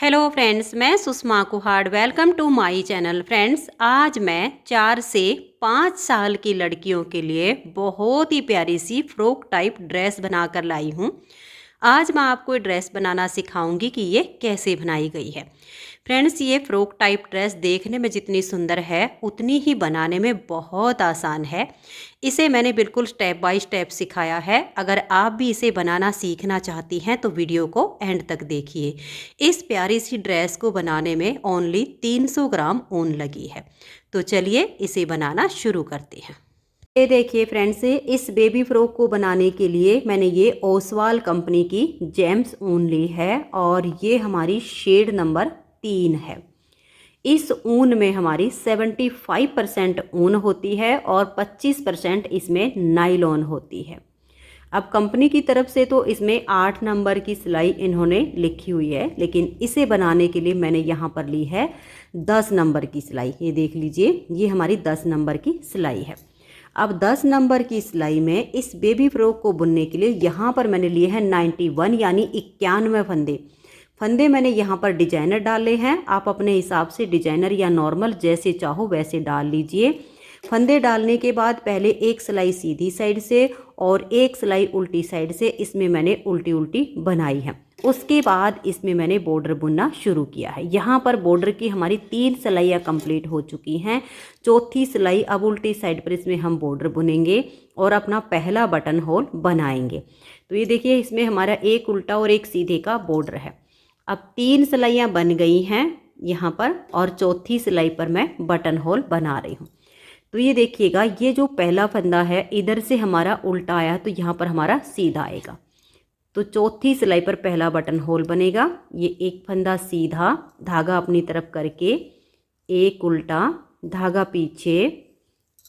Hello friends, मैं Sushma Kuhad. Welcome to my channel. Friends, आज मैं 4 से 5 साल की लड़कियों के लिए बहुत ही प्यारी सी फ्रॉक टाइप ड्रेस बनाकर लाई हूँ। आज मैं आपको ये ड्रेस बनाना सिखाऊंगी कि ये कैसे बनाई गई है। फ्रेंड्स, ये फ्रॉक टाइप ड्रेस देखने में जितनी सुंदर है उतनी ही बनाने में बहुत आसान है। इसे मैंने बिल्कुल स्टेप बाय स्टेप सिखाया है। अगर आप भी इसे बनाना सीखना चाहती हैं तो वीडियो को एंड तक देखिए। इस प्यारी सी ड्रेस को बनाने में ओनली 300 ग्राम ऊन लगी है। तो चलिए इसे बनाना शुरू करते हैं। ये देखिए फ्रेंड्स, इस बेबी फ्रॉक को बनाने के लिए मैंने ये ओसवाल कंपनी की जेम्स ऊन ली है और ये हमारी शेड नंबर 3 है। इस ऊन में हमारी 75% ऊन होती है और 25% इसमें नायलॉन होती है। अब कंपनी की तरफ से तो इसमें 8 नंबर की सिलाई इन्होंने लिखी हुई है, लेकिन इसे बनाने के लिए मैंने यहाँ पर ली है 10 नंबर की सिलाई। ये देख लीजिए, ये हमारी 10 नंबर की सिलाई है। अब 10 नंबर की सिलाई में इस बेबी फ्रॉक को बुनने के लिए यहाँ पर मैंने लिए हैं 91 यानी 91 फंदे मैंने यहाँ पर डिजाइनर डाले हैं। आप अपने हिसाब से डिजाइनर या नॉर्मल जैसे चाहो वैसे डाल लीजिए। फंदे डालने के बाद पहले एक सिलाई सीधी साइड से और एक सिलाई उल्टी साइड से इसमें मैंने उल्टी उल्टी बनाई है। उसके बाद इसमें मैंने बॉर्डर बुनना शुरू किया है। यहाँ पर बॉर्डर की हमारी 3 सिलाइयाँ कंप्लीट हो चुकी हैं। चौथी सिलाई अब उल्टी साइड पर इसमें हम बॉर्डर बुनेंगे और अपना पहला बटन होल बनाएंगे। तो ये देखिए, इसमें हमारा एक उल्टा और एक सीधे का बॉर्डर है। अब 3 सिलाइयाँ बन गई हैं यहाँ पर और चौथी सिलाई पर मैं बटन होल बना रही हूँ। तो ये देखिएगा, ये जो पहला फंदा है इधर से हमारा उल्टा आया तो यहाँ पर हमारा सीधा आएगा। तो चौथी सिलाई पर पहला बटन होल बनेगा। ये एक फंदा सीधा, धागा अपनी तरफ करके, एक उल्टा, धागा पीछे,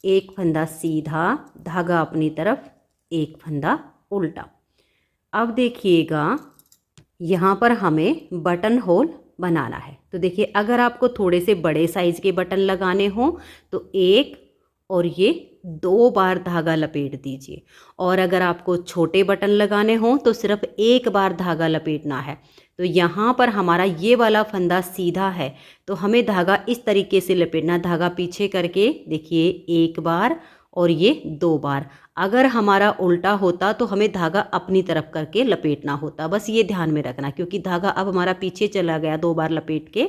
एक फंदा सीधा, धागा अपनी तरफ, एक फंदा उल्टा। अब देखिएगा, यहाँ पर हमें बटन होल बनाना है। तो देखिए, अगर आपको थोड़े से बड़े साइज़ के बटन लगाने हो तो एक और ये 2 बार धागा लपेट दीजिए, और अगर आपको छोटे बटन लगाने हो तो सिर्फ एक बार धागा लपेटना है। तो यहाँ पर हमारा ये वाला फंदा सीधा है तो हमें धागा इस तरीके से लपेटना, धागा पीछे करके देखिए, एक बार और ये 2 बार। अगर हमारा उल्टा होता तो हमें धागा अपनी तरफ करके लपेटना होता। बस ये ध्यान में रखना, क्योंकि धागा अब हमारा पीछे चला गया 2 बार लपेट के।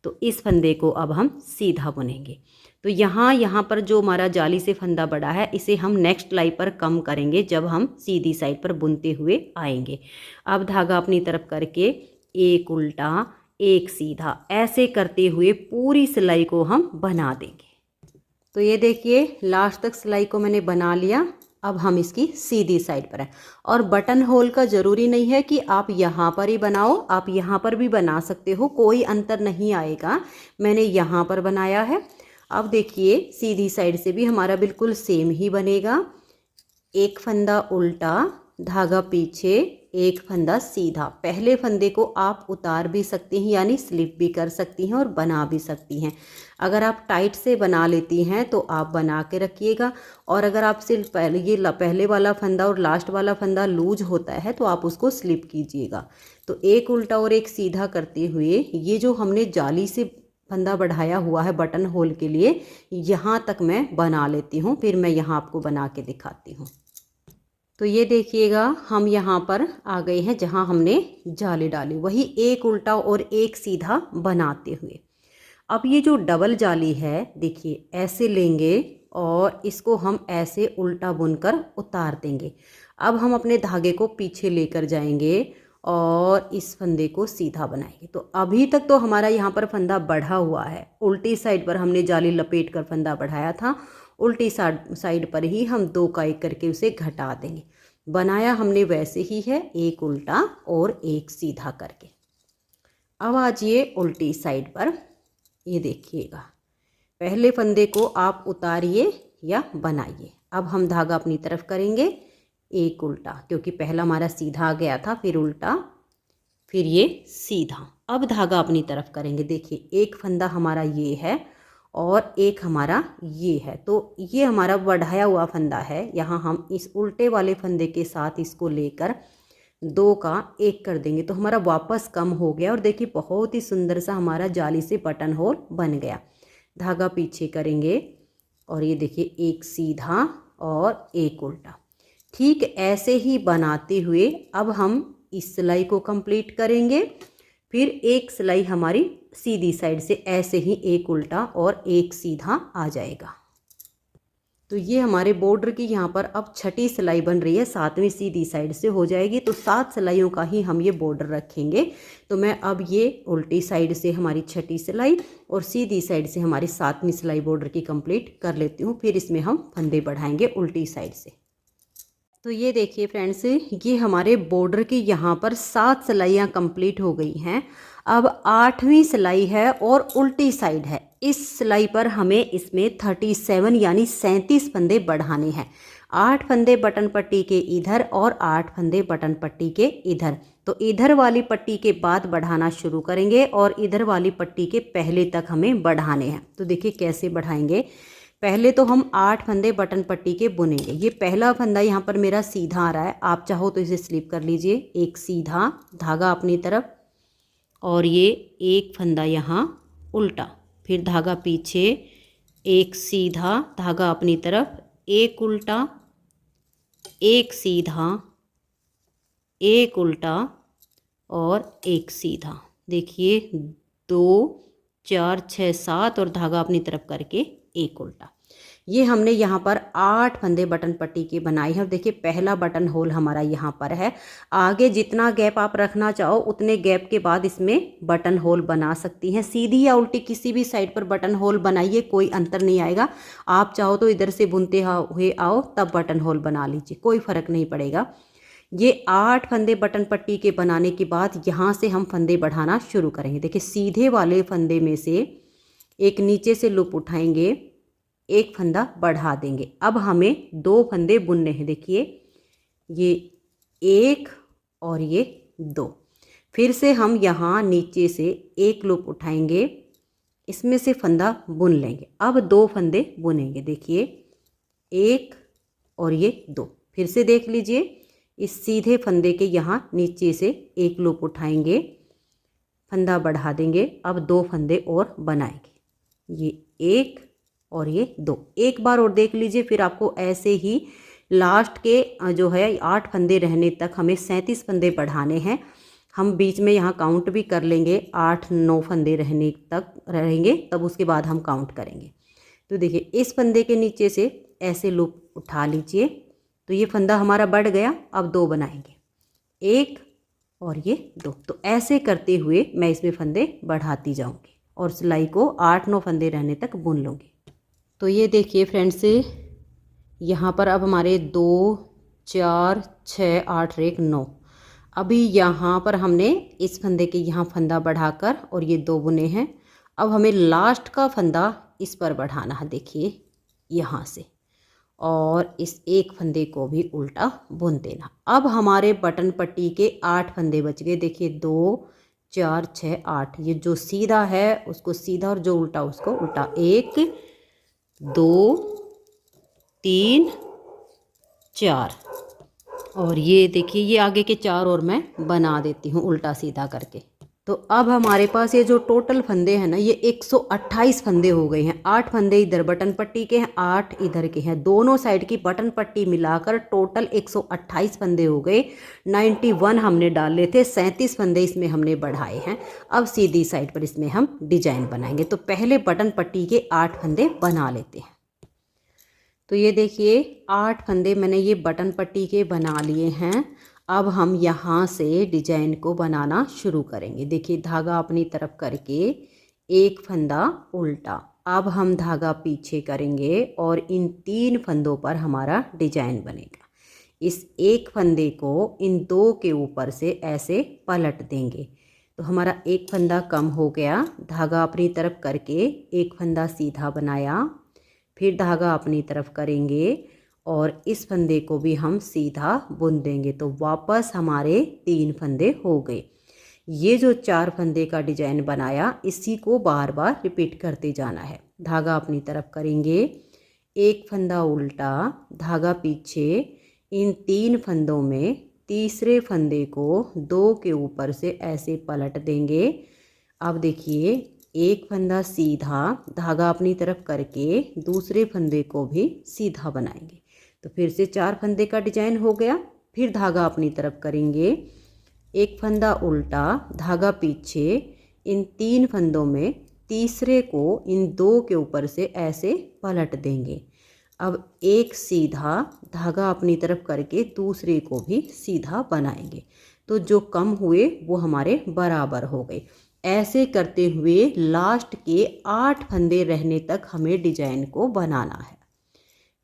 तो इस फंदे को अब हम सीधा बुनेंगे। तो यहाँ पर जो हमारा जाली से फंदा बड़ा है इसे हम नेक्स्ट लाई पर कम करेंगे जब हम सीधी साइड पर बुनते हुए आएंगे। अब धागा अपनी तरफ करके एक उल्टा, एक सीधा, ऐसे करते हुए पूरी सिलाई को हम बना देंगे। तो ये देखिए, लास्ट तक सिलाई को मैंने बना लिया। अब हम इसकी सीधी साइड पर है। और बटन होल का ज़रूरी नहीं है कि आप यहाँ पर ही बनाओ, आप यहाँ पर भी बना सकते हो, कोई अंतर नहीं आएगा। मैंने यहाँ पर बनाया है। अब देखिए, सीधी साइड से भी हमारा बिल्कुल सेम ही बनेगा। एक फंदा उल्टा, धागा पीछे, एक फंदा सीधा। पहले फंदे को आप उतार भी सकती हैं यानी स्लिप भी कर सकती हैं और बना भी सकती हैं। अगर आप टाइट से बना लेती हैं तो आप बना के रखिएगा, और अगर आपसे पहले वाला फंदा और लास्ट वाला फंदा लूज होता है तो आप उसको स्लिप कीजिएगा। तो एक उल्टा और एक सीधा करते हुए ये जो हमने जाली से फंदा बढ़ाया हुआ है बटन होल के लिए, यहाँ तक मैं बना लेती हूँ, फिर मैं यहाँ आपको बना के दिखाती हूँ। तो ये देखिएगा, हम यहाँ पर आ गए हैं जहाँ हमने जाली डाली, वही एक उल्टा और एक सीधा बनाते हुए। अब ये जो डबल जाली है देखिए, ऐसे लेंगे और इसको हम ऐसे उल्टा बुनकर उतार देंगे। अब हम अपने धागे को पीछे लेकर जाएंगे और इस फंदे को सीधा बनाएंगे। तो अभी तक तो हमारा यहाँ पर फंदा बढ़ा हुआ है, उल्टी साइड पर हमने जाली लपेट कर फंदा बढ़ाया था, उल्टी साइड पर ही हम 2 का 1 करके उसे घटा देंगे। बनाया हमने वैसे ही है, एक उल्टा और एक सीधा करके। अब आजिए उल्टी साइड पर, ये देखिएगा, पहले फंदे को आप उतारिए या बनाइए। अब हम धागा अपनी तरफ करेंगे, एक उल्टा, क्योंकि पहला हमारा सीधा आ गया था, फिर उल्टा, फिर ये सीधा। अब धागा अपनी तरफ करेंगे। देखिए, एक फंदा हमारा ये है और एक हमारा ये है, तो ये हमारा बढ़ाया हुआ फंदा है। यहाँ हम इस उल्टे वाले फंदे के साथ इसको लेकर 2 का 1 कर देंगे तो हमारा वापस कम हो गया। और देखिए बहुत ही सुंदर सा हमारा जाली से बटन होल बन गया। धागा पीछे करेंगे और ये देखिए एक सीधा और एक उल्टा। ठीक ऐसे ही बनाते हुए अब हम इस सिलाई को कंप्लीट करेंगे। फिर एक सिलाई हमारी सीधी साइड से ऐसे ही एक उल्टा और एक सीधा आ जाएगा। तो ये हमारे बॉर्डर की यहाँ पर अब छठी सिलाई बन रही है, 7वीं सीधी साइड से हो जाएगी। तो 7 सिलाइयों का ही हम ये बॉर्डर रखेंगे। तो मैं अब ये उल्टी साइड से हमारी छठी सिलाई और सीधी साइड से हमारी 7वीं सिलाई बॉर्डर की कंप्लीट कर लेती हूँ। फिर इसमें हम फंदे बढ़ाएंगे उल्टी साइड से। तो ये देखिए फ्रेंड्स, ये हमारे बॉर्डर की यहाँ पर 7 सिलाइयाँ कंप्लीट हो गई हैं। अब 8वीं सिलाई है और उल्टी साइड है। इस सिलाई पर हमें इसमें 37 यानी 37 फंदे बढ़ाने हैं। 8 फंदे बटन पट्टी के इधर और 8 फंदे बटन पट्टी के इधर। तो इधर वाली पट्टी के बाद बढ़ाना शुरू करेंगे और इधर वाली पट्टी के पहले तक हमें बढ़ाने हैं। तो देखिए कैसे बढ़ाएंगे। पहले तो हम 8 फंदे बटन पट्टी के बुनेंगे। ये पहला फंदा यहाँ पर मेरा सीधा आ रहा है, आप चाहो तो इसे स्लिप कर लीजिए। एक सीधा धागा अपनी तरफ और ये एक फंदा यहाँ उल्टा, फिर धागा पीछे, एक सीधा धागा अपनी तरफ, एक उल्टा, एक सीधा, एक उल्टा और एक सीधा। देखिए 2 4 6 7 और धागा अपनी तरफ करके एक उल्टा। ये हमने यहाँ पर 8 फंदे बटन पट्टी के बनाए हैं। और देखिए पहला बटन होल हमारा यहाँ पर है। आगे जितना गैप आप रखना चाहो उतने गैप के बाद इसमें बटन होल बना सकती हैं। सीधी या उल्टी किसी भी साइड पर बटन होल बनाइए, कोई अंतर नहीं आएगा। आप चाहो तो इधर से बुनते हुए आओ तब बटन होल बना लीजिए, कोई फ़र्क नहीं पड़ेगा। ये 8 फंदे बटन पट्टी के बनाने के बाद यहाँ से हम फंदे बढ़ाना शुरू करेंगे। देखिए सीधे वाले फंदे में से एक नीचे से लूप उठाएंगे, एक फंदा बढ़ा देंगे। अब हमें 2 फंदे बुनने हैं। देखिए ये 1 और ये 2। फिर से हम यहाँ नीचे से एक लूप उठाएंगे, इसमें से फंदा बुन लेंगे। अब 2 फंदे बुनेंगे। देखिए 1 और ये 2। फिर से देख लीजिए, इस सीधे फंदे के यहाँ नीचे से एक लूप उठाएंगे, फंदा बढ़ा देंगे। अब 2 फंदे और बनाएंगे, ये 1 और ये 2। एक बार और देख लीजिए, फिर आपको ऐसे ही लास्ट के जो है 8 फंदे रहने तक हमें 37 फंदे बढ़ाने हैं। हम बीच में यहाँ काउंट भी कर लेंगे, 8-9 फंदे रहने तक रहेंगे, तब उसके बाद हम काउंट करेंगे। तो देखिए इस फंदे के नीचे से ऐसे लूप उठा लीजिए, तो ये फंदा हमारा बढ़ गया। अब 2 बनाएंगे, 1 और ये 2। तो ऐसे करते हुए मैं इसमें फंदे बढ़ाती जाऊंगी और सिलाई को 8-9 फंदे रहने तक बुन लूँगी। तो ये देखिए फ्रेंड्स, यहाँ पर अब हमारे 2 4 6 8 1 9। अभी यहाँ पर हमने इस फंदे के यहाँ फंदा बढ़ाकर और ये 2 बुने हैं। अब हमें लास्ट का फंदा इस पर बढ़ाना है, देखिए यहाँ से, और इस एक फंदे को भी उल्टा बुन देना। अब हमारे बटन पट्टी के 8 फंदे बच गए। देखिए 2 4 6 8। ये जो सीधा है उसको सीधा और जो उल्टा उसको उल्टा। 1 2 3 4 और ये देखिए ये आगे के 4 और मैं बना देती हूँ उल्टा सीधा करके। तो अब हमारे पास ये जो टोटल फंदे हैं ना, ये 128 फंदे हो गए हैं। 8 फंदे इधर बटन पट्टी के हैं, 8 इधर के हैं। दोनों साइड की बटन पट्टी मिलाकर टोटल 128 फंदे हो गए। 91 हमने डाले थे, 37 फंदे इसमें हमने बढ़ाए हैं। अब सीधी साइड पर इसमें हम डिजाइन बनाएंगे। तो पहले बटन पट्टी के 8 फंदे बना लेते हैं। तो ये देखिए 8 फंदे मैंने ये बटन पट्टी के बना लिए हैं। अब हम यहाँ से डिजाइन को बनाना शुरू करेंगे। देखिए धागा अपनी तरफ करके एक फंदा उल्टा। अब हम धागा पीछे करेंगे और इन 3 फंदों पर हमारा डिजाइन बनेगा। इस एक फंदे को इन 2 के ऊपर से ऐसे पलट देंगे। तो हमारा एक फंदा कम हो गया। धागा अपनी तरफ करके एक फंदा सीधा बनाया, फिर धागा अपनी तरफ करेंगे और इस फंदे को भी हम सीधा बुन देंगे। तो वापस हमारे 3 फंदे हो गए। ये जो 4 फंदे का डिजाइन बनाया, इसी को बार बार रिपीट करते जाना है। धागा अपनी तरफ करेंगे, एक फंदा उल्टा, धागा पीछे, इन 3 फंदों में तीसरे फंदे को 2 के ऊपर से ऐसे पलट देंगे। अब देखिए, एक फंदा सीधा धागा अपनी तरफ करके दूसरे फंदे को भी सीधा बनाएंगे। तो फिर से 4 फंदे का डिजाइन हो गया। फिर धागा अपनी तरफ करेंगे, एक फंदा उल्टा, धागा पीछे, इन 3 फंदों में तीसरे को इन 2 के ऊपर से ऐसे पलट देंगे। अब एक सीधा धागा अपनी तरफ करके दूसरे को भी सीधा बनाएंगे। तो जो कम हुए वो हमारे बराबर हो गए। ऐसे करते हुए लास्ट के 8 फंदे रहने तक हमें डिजाइन को बनाना है।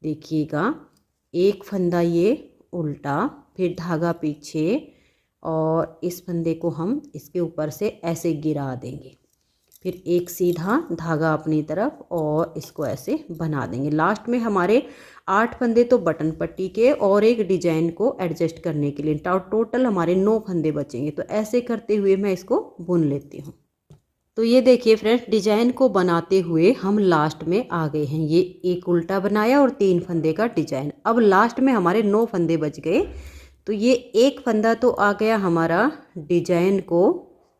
देखिएगा, एक फंदा ये उल्टा, फिर धागा पीछे, और इस फंदे को हम इसके ऊपर से ऐसे गिरा देंगे। फिर एक सीधा धागा अपनी तरफ और इसको ऐसे बना देंगे। लास्ट में हमारे 8 फंदे तो बटन पट्टी के और एक डिजाइन को एडजस्ट करने के लिए, टोटल हमारे 9 फंदे बचेंगे। तो ऐसे करते हुए मैं इसको बुन लेती हूँ। तो ये देखिए फ्रेंड्स, डिजाइन को बनाते हुए हम लास्ट में आ गए हैं। ये एक उल्टा बनाया और 3 फंदे का डिजाइन। अब लास्ट में हमारे 9 फंदे बच गए। तो ये एक फंदा तो आ गया हमारा डिजाइन को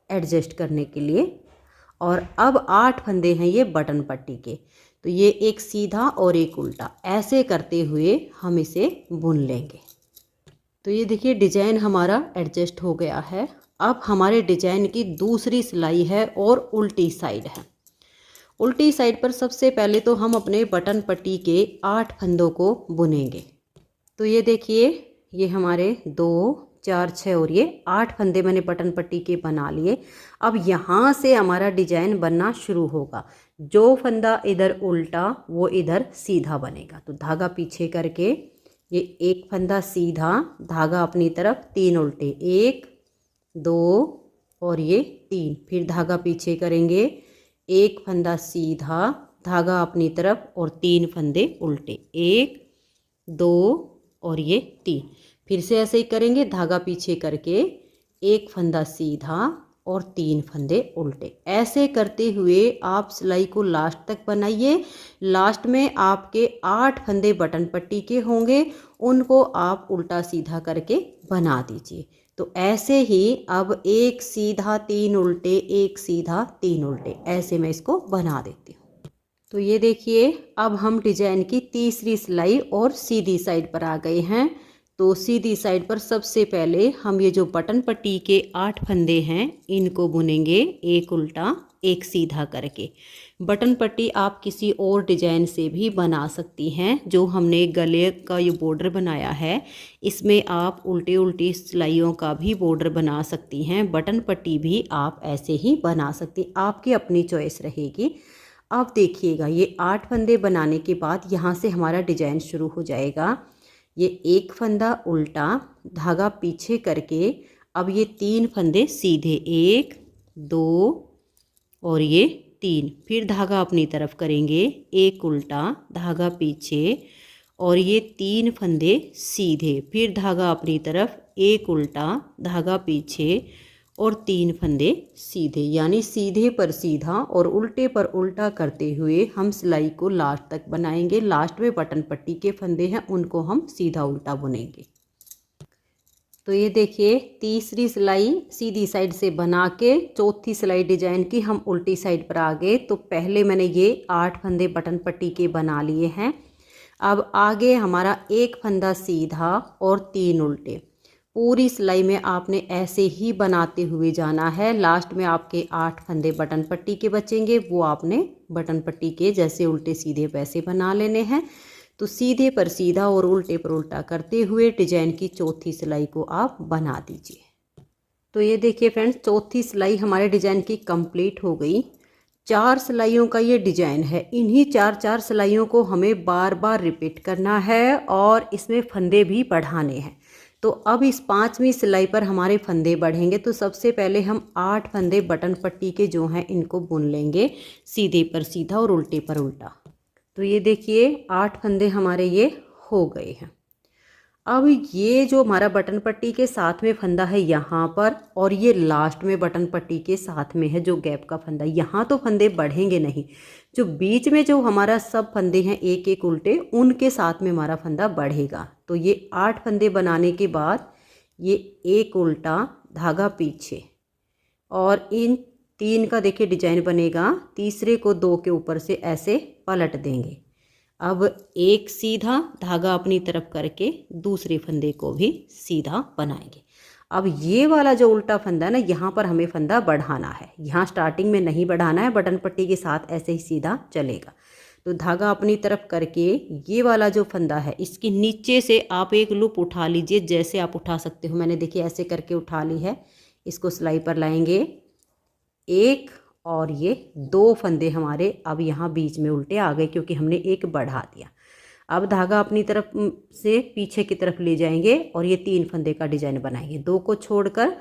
एडजस्ट करने के लिए, और अब 8 फंदे हैं ये बटन पट्टी के। तो ये एक सीधा और एक उल्टा, ऐसे करते हुए हम इसे बुन लेंगे। तो ये देखिए, डिजाइन हमारा एडजस्ट हो गया है। अब हमारे डिजाइन की दूसरी सिलाई है और उल्टी साइड है। उल्टी साइड पर सबसे पहले तो हम अपने बटन पट्टी के 8 फंदों को बुनेंगे। तो ये देखिए, ये हमारे 2, 4, 6 और ये 8 फंदे मैंने बटन पट्टी के बना लिए। अब यहाँ से हमारा डिजाइन बनना शुरू होगा। जो फंदा इधर उल्टा वो इधर सीधा बनेगा। तो धागा पीछे करके ये एक फंदा सीधा, धागा अपनी तरफ, 3 उल्टे, 1, 2 और ये 3। फिर धागा पीछे करेंगे, एक फंदा सीधा, धागा अपनी तरफ और 3 फंदे उल्टे, 1, 2 और ये 3। फिर से ऐसे ही करेंगे, धागा पीछे करके एक फंदा सीधा और 3 फंदे उल्टे। ऐसे करते हुए आप सिलाई को लास्ट तक बनाइए। लास्ट में आपके 8 फंदे बटन पट्टी के होंगे, उनको आप उल्टा सीधा करके बना दीजिए। तो ऐसे ही अब एक सीधा 3 उल्टे, एक सीधा 3 उल्टे, ऐसे मैं इसको बना देती हूँ। तो ये देखिए, अब हम डिजाइन की तीसरी सिलाई और सीधी साइड पर आ गए हैं। तो सीधी साइड पर सबसे पहले हम ये जो बटन पट्टी के 8 फंदे हैं इनको बुनेंगे, एक उल्टा एक सीधा करके। बटन पट्टी आप किसी और डिजाइन से भी बना सकती हैं। जो हमने गले का ये बॉर्डर बनाया है, इसमें आप उल्टी उल्टी सिलाइयों का भी बॉर्डर बना सकती हैं। बटन पट्टी भी आप ऐसे ही बना सकती, आपकी अपनी चॉइस रहेगी। अब देखिएगा, ये 8 फंदे बनाने के बाद यहाँ से हमारा डिजाइन शुरू हो जाएगा। ये एक फंदा उल्टा, धागा पीछे करके अब ये 3 फंदे सीधे, 1, 2 और ये 3। फिर धागा अपनी तरफ करेंगे, एक उल्टा, धागा पीछे और ये 3 फंदे सीधे। फिर धागा अपनी तरफ, एक उल्टा, धागा पीछे और 3 फंदे सीधे। यानी सीधे पर सीधा और उल्टे पर उल्टा करते हुए हम सिलाई को लास्ट तक बनाएंगे। लास्ट में बटन पट्टी के फंदे हैं, उनको हम सीधा उल्टा बुनेंगे। तो ये देखिए, तीसरी सिलाई सीधी साइड से बना के चौथी सिलाई डिजाइन की हम उल्टी साइड पर आ गए। तो पहले मैंने ये 8 फंदे बटन पट्टी के बना लिए हैं। अब आगे हमारा एक फंदा सीधा और 3 उल्टे। पूरी सिलाई में आपने ऐसे ही बनाते हुए जाना है। लास्ट में आपके 8 फंदे बटन पट्टी के बचेंगे, वो आपने बटन पट्टी के जैसे उल्टे सीधे वैसे बना लेने हैं। तो सीधे पर सीधा और उल्टे पर उल्टा करते हुए डिजाइन की चौथी सिलाई को आप बना दीजिए। तो ये देखिए फ्रेंड्स, चौथी सिलाई हमारे डिजाइन की कंप्लीट हो गई। 4 सिलाइयों का ये डिजाइन है। इन्हीं 4 सिलाइयों को हमें बार बार रिपीट करना है और इसमें फंदे भी बढ़ाने हैं। तो अब इस 5वीं सिलाई पर हमारे फंदे बढ़ेंगे। तो सबसे पहले हम 8 फंदे बटन पट्टी के जो हैं इनको बुन लेंगे, सीधे पर सीधा और उल्टे पर उल्टा। तो ये देखिए, 8 फंदे हमारे ये हो गए हैं। अब ये जो हमारा बटन पट्टी के साथ में फंदा है यहाँ पर, और ये लास्ट में बटन पट्टी के साथ में है जो गैप का फंदा, यहाँ तो फंदे बढ़ेंगे नहीं। जो बीच में जो हमारा सब फंदे हैं एक एक उल्टे, उनके साथ में हमारा फंदा बढ़ेगा। तो ये 8 फंदे बनाने के बाद ये एक उल्टा धागा पीछे, और इन 3 का देखिए डिजाइन बनेगा। तीसरे को 2 के ऊपर से ऐसे पलट देंगे। अब एक सीधा धागा अपनी तरफ करके दूसरे फंदे को भी सीधा बनाएंगे। अब ये वाला जो उल्टा फंदा है ना, यहाँ पर हमें फंदा बढ़ाना है। यहाँ स्टार्टिंग में नहीं बढ़ाना है, बटन पट्टी के साथ ऐसे ही सीधा चलेगा। तो धागा अपनी तरफ करके ये वाला जो फंदा है इसके नीचे से आप एक लूप उठा लीजिए, जैसे आप उठा सकते हो। मैंने देखिए ऐसे करके उठा ली है। इसको सिलाई पर लाएंगे, एक और ये 2 फंदे हमारे अब यहाँ बीच में उल्टे आ गए क्योंकि हमने एक बढ़ा दिया। अब धागा अपनी तरफ से पीछे की तरफ ले जाएंगे और ये 3 फंदे का डिजाइन बनाएंगे। 2 को छोड़कर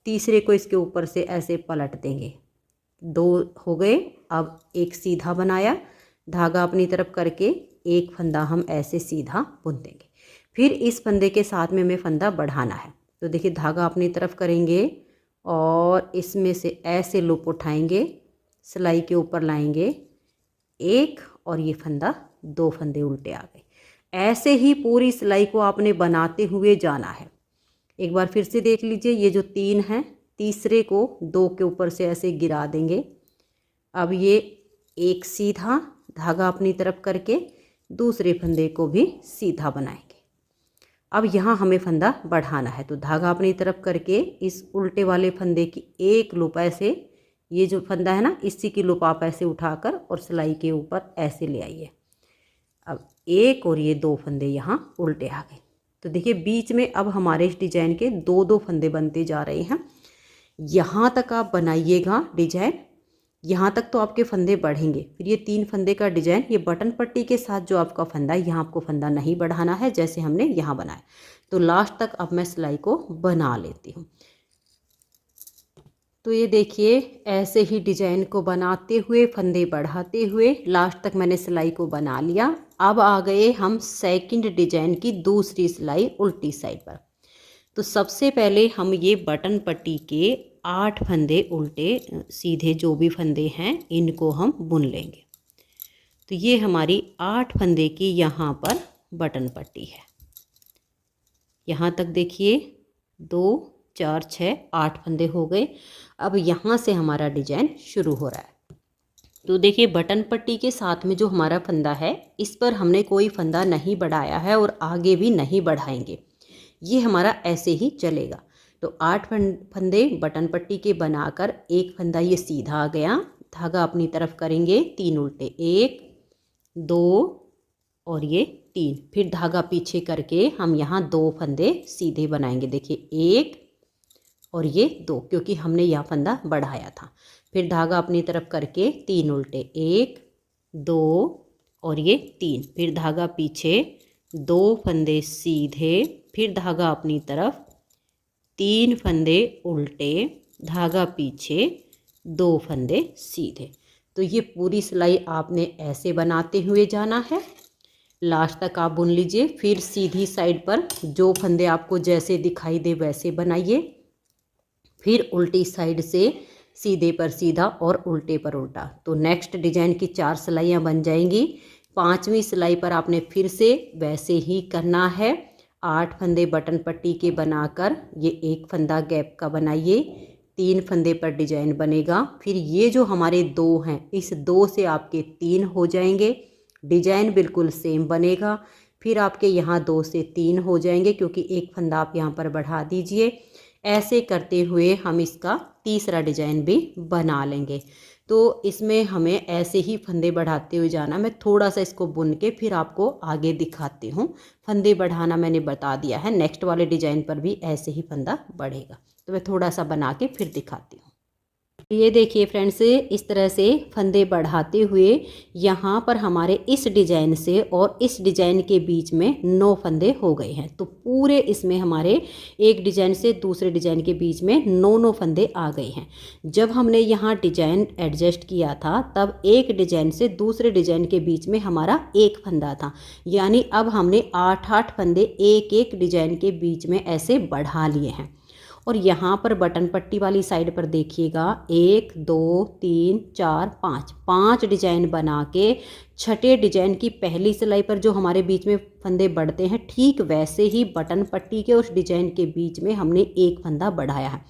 तीसरे को इसके ऊपर से ऐसे पलट देंगे। 2 हो गए। अब एक सीधा बनाया, धागा अपनी तरफ करके एक फंदा हम ऐसे सीधा बुन देंगे। फिर इस फंदे के साथ में हमें फंदा बढ़ाना है। तो देखिए धागा अपनी तरफ करेंगे और इसमें से ऐसे लूप उठाएंगे, सिलाई के ऊपर लाएंगे एक, और ये फंदा 2 फंदे उल्टे आ गए। ऐसे ही पूरी सिलाई को आपने बनाते हुए जाना है। एक बार फिर से देख लीजिए, ये जो 3 हैं, तीसरे को 2 के ऊपर से ऐसे गिरा देंगे। अब ये एक सीधा धागा अपनी तरफ करके दूसरे फंदे को भी सीधा बनाएंगे। अब यहाँ हमें फंदा बढ़ाना है, तो धागा अपनी तरफ करके इस उल्टे वाले फंदे की एक लूप ऐसे, ये जो फंदा है ना, इसी की लूप आप ऐसे उठाकर और सिलाई के ऊपर ऐसे ले आइए। अब एक और ये 2 फंदे यहाँ उल्टे आ गए। तो देखिए बीच में अब हमारे इस डिजाइन के 2-2 फंदे बनते जा रहे हैं। यहाँ तक आप बनाइएगा डिजाइन, यहाँ तक तो आपके फंदे बढ़ेंगे। फिर ये 3 फंदे का डिजाइन, ये बटन पट्टी के साथ जो आपका फंदा है, यहाँ आपको फंदा नहीं बढ़ाना है जैसे हमने यहाँ बनाया। तो लास्ट तक अब मैं सिलाई को बना लेती हूँ। तो ये देखिए ऐसे ही डिजाइन को बनाते हुए, फंदे बढ़ाते हुए लास्ट तक मैंने सिलाई को बना लिया। अब आ गए हम सेकंड डिजाइन की दूसरी सिलाई उल्टी साइड पर। तो सबसे पहले हम ये बटन पट्टी के 8 फंदे उल्टे सीधे जो भी फंदे हैं इनको हम बुन लेंगे। तो ये हमारी 8 फंदे की यहाँ पर बटन पट्टी है। यहाँ तक देखिए 2 4 6 8 फंदे हो गए। अब यहाँ से हमारा डिजाइन शुरू हो रहा है। तो देखिए बटन पट्टी के साथ में जो हमारा फंदा है, इस पर हमने कोई फंदा नहीं बढ़ाया है और आगे भी नहीं बढ़ाएंगे। ये हमारा ऐसे ही चलेगा। तो 8 फंदे बटन पट्टी के बनाकर एक फंदा ये सीधा आ गया, धागा अपनी तरफ करेंगे 3 उल्टे, 1 2 और ये 3। फिर धागा पीछे करके हम यहाँ 2 फंदे सीधे बनाएंगे। देखिए 1 और ये 2, क्योंकि हमने यहाँ फंदा बढ़ाया था। फिर धागा अपनी तरफ करके 3 उल्टे, 1 2 और ये 3। फिर धागा पीछे 2 फंदे सीधे, फिर धागा अपनी तरफ 3 फंदे उल्टे, धागा पीछे 2 फंदे सीधे। तो ये पूरी सिलाई आपने ऐसे बनाते हुए जाना है। लास्ट तक आप बुन लीजिए। फिर सीधी साइड पर जो फंदे आपको जैसे दिखाई दे वैसे बनाइए। फिर उल्टी साइड से सीधे पर सीधा और उल्टे पर उल्टा। तो नेक्स्ट डिजाइन की 4 सिलाइयाँ बन जाएंगी। 5वीं सिलाई पर आपने फिर से वैसे ही करना है। 8 फंदे बटन पट्टी के बनाकर ये एक फंदा गैप का बनाइए। 3 फंदे पर डिजाइन बनेगा। फिर ये जो हमारे 2 हैं, इस 2 से आपके 3 हो जाएंगे। डिजाइन बिल्कुल सेम बनेगा। फिर आपके यहाँ 2 से 3 हो जाएंगे, क्योंकि एक फंदा आप यहाँ पर बढ़ा दीजिए। ऐसे करते हुए हम इसका तीसरा डिजाइन भी बना लेंगे। तो इसमें हमें ऐसे ही फंदे बढ़ाते हुए जाना। मैं थोड़ा सा इसको बुन के फिर आपको आगे दिखाती हूँ। फंदे बढ़ाना मैंने बता दिया है। नेक्स्ट वाले डिजाइन पर भी ऐसे ही फंदा बढ़ेगा। तो मैं थोड़ा सा बना के फिर दिखाती हूँ। ये देखिए फ्रेंड्स, इस तरह से फंदे बढ़ाते हुए यहाँ पर हमारे इस डिजाइन से और इस डिजाइन के बीच में 9 फंदे हो गए हैं। तो पूरे इसमें हमारे एक डिजाइन से दूसरे डिजाइन के बीच में 9 फंदे आ गए हैं। जब हमने यहाँ डिजाइन एडजस्ट किया था तब एक डिजाइन से दूसरे डिजाइन के बीच में हमारा 1 फंदा था, यानी अब हमने 8 फंदे एक एक डिजाइन के बीच में ऐसे बढ़ा लिए हैं। और यहाँ पर बटन पट्टी वाली साइड पर देखिएगा 1 2 3 4 5 5 डिजाइन बना के छठे डिजाइन की पहली सिलाई पर जो हमारे बीच में फंदे बढ़ते हैं, ठीक वैसे ही बटन पट्टी के उस डिजाइन के बीच में हमने एक फंदा बढ़ाया है।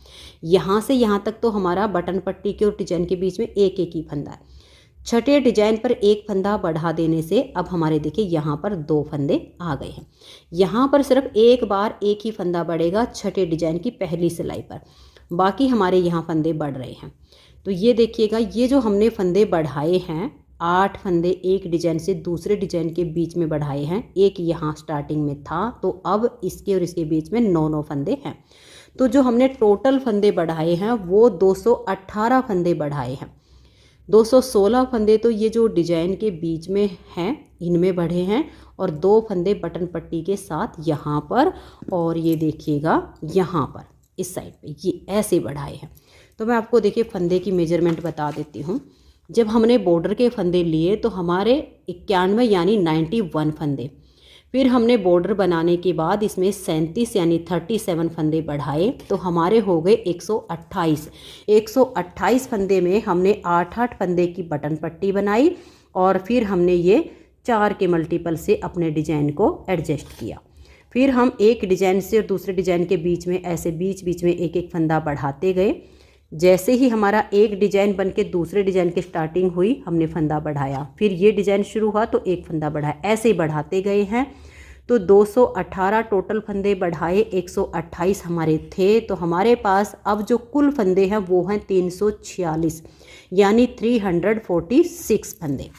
यहाँ से यहाँ तक तो हमारा बटन पट्टी के और डिजाइन के बीच में एक एक ही फंदा है। छठे डिजाइन पर एक फंदा बढ़ा देने से अब हमारे देखिए यहाँ पर 2 फंदे आ गए हैं। यहाँ पर सिर्फ एक बार एक ही फंदा बढ़ेगा छठे डिजाइन की पहली सिलाई पर, बाकी हमारे यहाँ फंदे बढ़ रहे हैं। तो ये देखिएगा, ये जो हमने फंदे बढ़ाए हैं 8 फंदे एक डिजाइन से दूसरे डिजाइन के बीच में बढ़ाए हैं, एक यहाँ स्टार्टिंग में था, तो अब इसके और इसके बीच में 9 फंदे हैं। तो जो हमने टोटल फंदे बढ़ाए हैं वो 218 फंदे बढ़ाए हैं। 216 फंदे तो ये जो डिजाइन के बीच में हैं इनमें बढ़े हैं, और 2 फंदे बटन पट्टी के साथ यहाँ पर, और ये देखिएगा यहाँ पर इस साइड पे ये ऐसे बढ़ाए हैं। तो मैं आपको देखिए फंदे की मेजरमेंट बता देती हूँ। जब हमने बॉर्डर के फंदे लिए तो हमारे 91 यानी 91 फंदे, फिर हमने बॉर्डर बनाने के बाद इसमें 37 यानी 37 फंदे बढ़ाए तो हमारे हो गए 128। 128 फंदे में हमने 8-8 फंदे की बटन पट्टी बनाई, और फिर हमने ये 4 के मल्टीपल से अपने डिजाइन को एडजस्ट किया। फिर हम एक डिजाइन से और दूसरे डिजाइन के बीच में ऐसे बीच बीच में एक एक फंदा बढ़ाते गए। जैसे ही हमारा एक डिजाइन बन के दूसरे डिजाइन की स्टार्टिंग हुई हमने फंदा बढ़ाया, फिर ये डिजाइन शुरू हुआ तो एक फंदा बढ़ाया, ऐसे ही बढ़ाते गए हैं। तो 218 टोटल फंदे बढ़ाए, 128 हमारे थे, तो हमारे पास अब जो कुल फंदे हैं वो हैं 346 यानी 346 फंदे।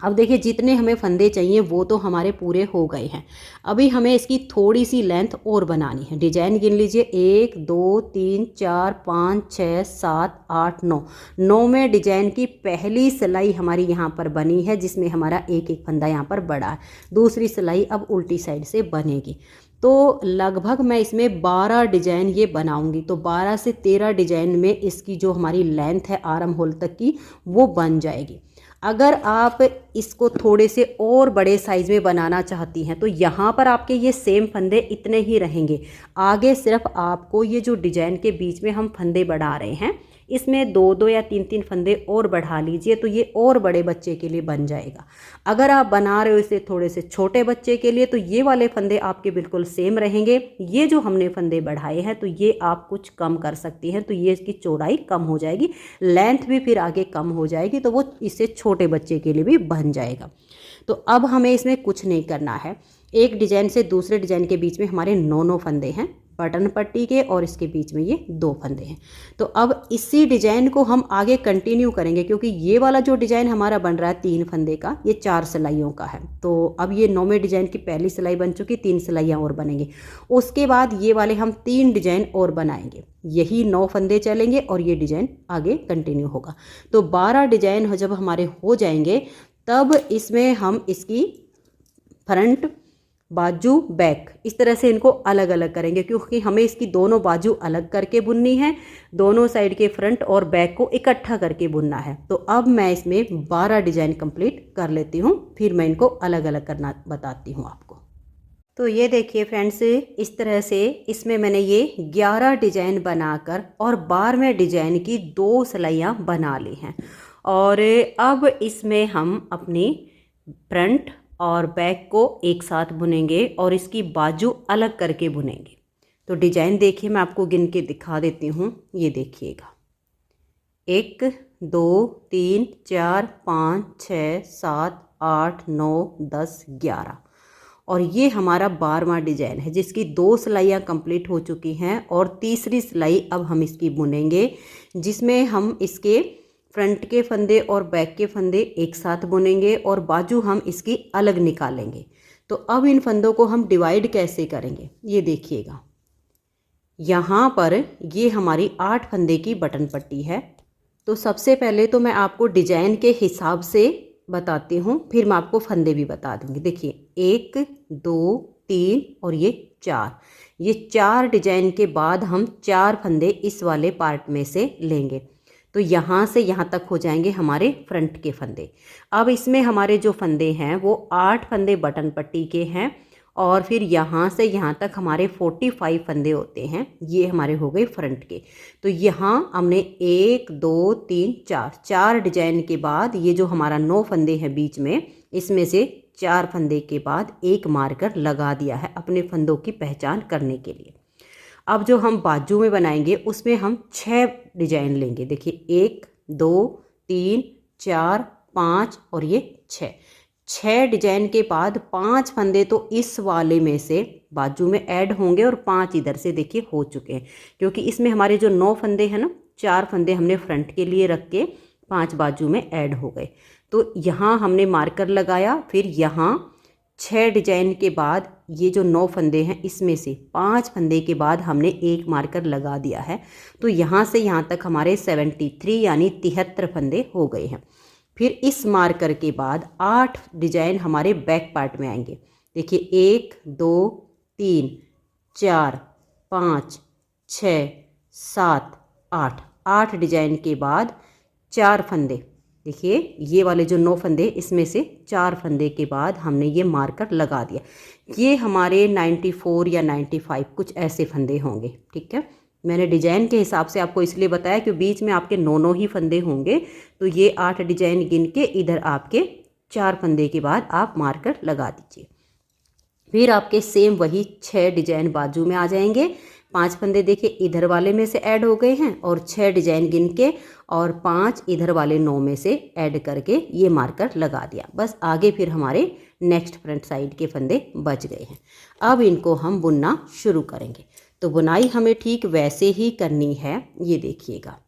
अब देखिए जितने हमें फंदे चाहिए वो तो हमारे पूरे हो गए हैं। अभी हमें इसकी थोड़ी सी लेंथ और बनानी है। डिजाइन गिन लीजिए 1 2 3 4 5 6 7 8 9। 9वें डिजाइन की पहली सिलाई हमारी यहाँ पर बनी है, जिसमें हमारा एक एक फंदा यहाँ पर बड़ा है। दूसरी सिलाई अब उल्टी साइड से बनेगी, तो लगभग मैं इसमें 12 डिजाइन ये बनाऊंगी। तो 12 से 13 डिजाइन में इसकी जो हमारी लेंथ है आर्म होल तक की वो बन जाएगी। अगर आप इसको थोड़े से और बड़े साइज़ में बनाना चाहती हैं तो यहाँ पर आपके ये सेम फंदे इतने ही रहेंगे। आगे सिर्फ आपको ये जो डिजाइन के बीच में हम फंदे बढ़ा रहे हैं इसमें 2-2 या 3-3 फंदे और बढ़ा लीजिए तो ये और बड़े बच्चे के लिए बन जाएगा। अगर आप बना रहे हो इसे थोड़े से छोटे बच्चे के लिए तो ये वाले फंदे आपके बिल्कुल सेम रहेंगे। ये जो हमने फंदे बढ़ाए हैं तो ये आप कुछ कम कर सकती हैं, तो ये इसकी चौड़ाई कम हो जाएगी, लेंथ भी फिर आगे कम हो जाएगी, तो वो इससे छोटे बच्चे के लिए भी बन जाएगा। तो अब हमें इसमें कुछ नहीं करना है। एक डिजाइन से दूसरे डिजाइन के बीच में हमारे 9 फंदे हैं बटन पट्टी के, और इसके बीच में ये 2 फंदे हैं। तो अब इसी डिजाइन को हम आगे कंटिन्यू करेंगे, क्योंकि ये वाला जो डिजाइन हमारा बन रहा है 3 फंदे का, ये 4 सिलाइयों का है। तो अब ये 9वें डिजाइन की पहली सिलाई बन चुकी, 3 सिलाइयाँ और बनेंगी। उसके बाद ये वाले हम 3 डिजाइन और बनाएंगे, यही 9 फंदे चलेंगे और ये डिजाइन आगे कंटिन्यू होगा। तो 12 डिजाइन जब हमारे हो जाएंगे तब इसमें हम इसकी फ्रंट बाजू बैक इस तरह से इनको अलग अलग करेंगे, क्योंकि हमें इसकी दोनों बाजू अलग करके बुननी है, दोनों साइड के फ्रंट और बैक को इकट्ठा करके बुनना है। तो अब मैं इसमें 12 डिजाइन कंप्लीट कर लेती हूँ, फिर मैं इनको अलग अलग करना बताती हूँ आपको। तो ये देखिए फ्रेंड्स, इस तरह से इसमें मैंने ये 11 डिजाइन बनाकर और 12वें डिजाइन की 2 सिलाइयाँ बना ली हैं। और अब इसमें हम अपनी फ्रंट और बैक को एक साथ बुनेंगे और इसकी बाजू अलग करके बुनेंगे। तो डिजाइन देखिए, मैं आपको गिन के दिखा देती हूँ। ये देखिएगा 1 2 3 4 5 6 7 8 9 10 11, और ये हमारा 12वां डिजाइन है जिसकी 2 सिलाइयाँ कंप्लीट हो चुकी हैं, और तीसरी सिलाई अब हम इसकी बुनेंगे, जिसमें हम इसके फ्रंट के फंदे और बैक के फंदे एक साथ बुनेंगे और बाजू हम इसकी अलग निकालेंगे। तो अब इन फंदों को हम डिवाइड कैसे करेंगे ये देखिएगा। यहाँ पर ये हमारी 8 फंदे की बटन पट्टी है। तो सबसे पहले तो मैं आपको डिजाइन के हिसाब से बताती हूँ, फिर मैं आपको फंदे भी बता दूँगी। देखिए 1 2 3 और ये 4, ये 4 डिजाइन के बाद हम 4 फंदे इस वाले पार्ट में से लेंगे। तो यहाँ से यहाँ तक हो जाएंगे हमारे फ्रंट के फंदे। अब इसमें हमारे जो फंदे हैं वो 8 फंदे बटन पट्टी के हैं और फिर यहाँ से यहाँ तक हमारे 45 फंदे होते हैं। ये हमारे हो गए फ्रंट के। तो यहाँ हमने 1 2 3 4 डिजाइन के बाद ये जो हमारा 9 फंदे हैं बीच में, इसमें से 4 फंदे के बाद एक मार्कर लगा दिया है अपने फंदों की पहचान करने के लिए। अब जो हम बाजू में बनाएंगे उसमें हम 6 डिजाइन लेंगे। देखिए 1 2 3 4 5 और ये 6 डिजाइन के बाद 5 फंदे तो इस वाले में से बाजू में ऐड होंगे और 5 इधर से देखिए हो चुके हैं, क्योंकि इसमें हमारे जो 9 फंदे हैं ना, 4 फंदे हमने फ्रंट के लिए रख के 5 बाजू में ऐड हो गए। तो यहाँ हमने मार्कर लगाया, फिर यहाँ 6 डिजाइन के बाद ये जो 9 फंदे हैं इसमें से 5 फंदे के बाद हमने एक मार्कर लगा दिया है। तो यहाँ से यहाँ तक हमारे 73 यानी 73 फंदे हो गए हैं। फिर इस मार्कर के बाद 8 डिजाइन हमारे बैक पार्ट में आएंगे। देखिए 1 2 3 4 5 6 7 8 डिजाइन के बाद 4 फंदे। देखिए ये वाले जो 9 फंदे, इसमें से 4 फंदे के बाद हमने ये मार्कर लगा दिया। ये हमारे 94 या 95 कुछ ऐसे फंदे होंगे। ठीक है, मैंने डिजाइन के हिसाब से आपको इसलिए बताया कि बीच में आपके 9 ही फंदे होंगे। तो ये 8 डिजाइन गिन के इधर आपके 4 फंदे के बाद आप मार्कर लगा दीजिए। फिर आपके सेम वही 6 डिजाइन बाजू में आ जाएंगे। 5 फंदे देखिए इधर वाले में से ऐड हो गए हैं और 6 डिजाइन गिन के और 5 इधर वाले 9 में से ऐड करके ये मार्कर लगा दिया। बस आगे फिर हमारे नेक्स्ट फ्रंट साइड के फंदे बच गए हैं। अब इनको हम बुनना शुरू करेंगे। तो बुनाई हमें ठीक वैसे ही करनी है। ये देखिएगा,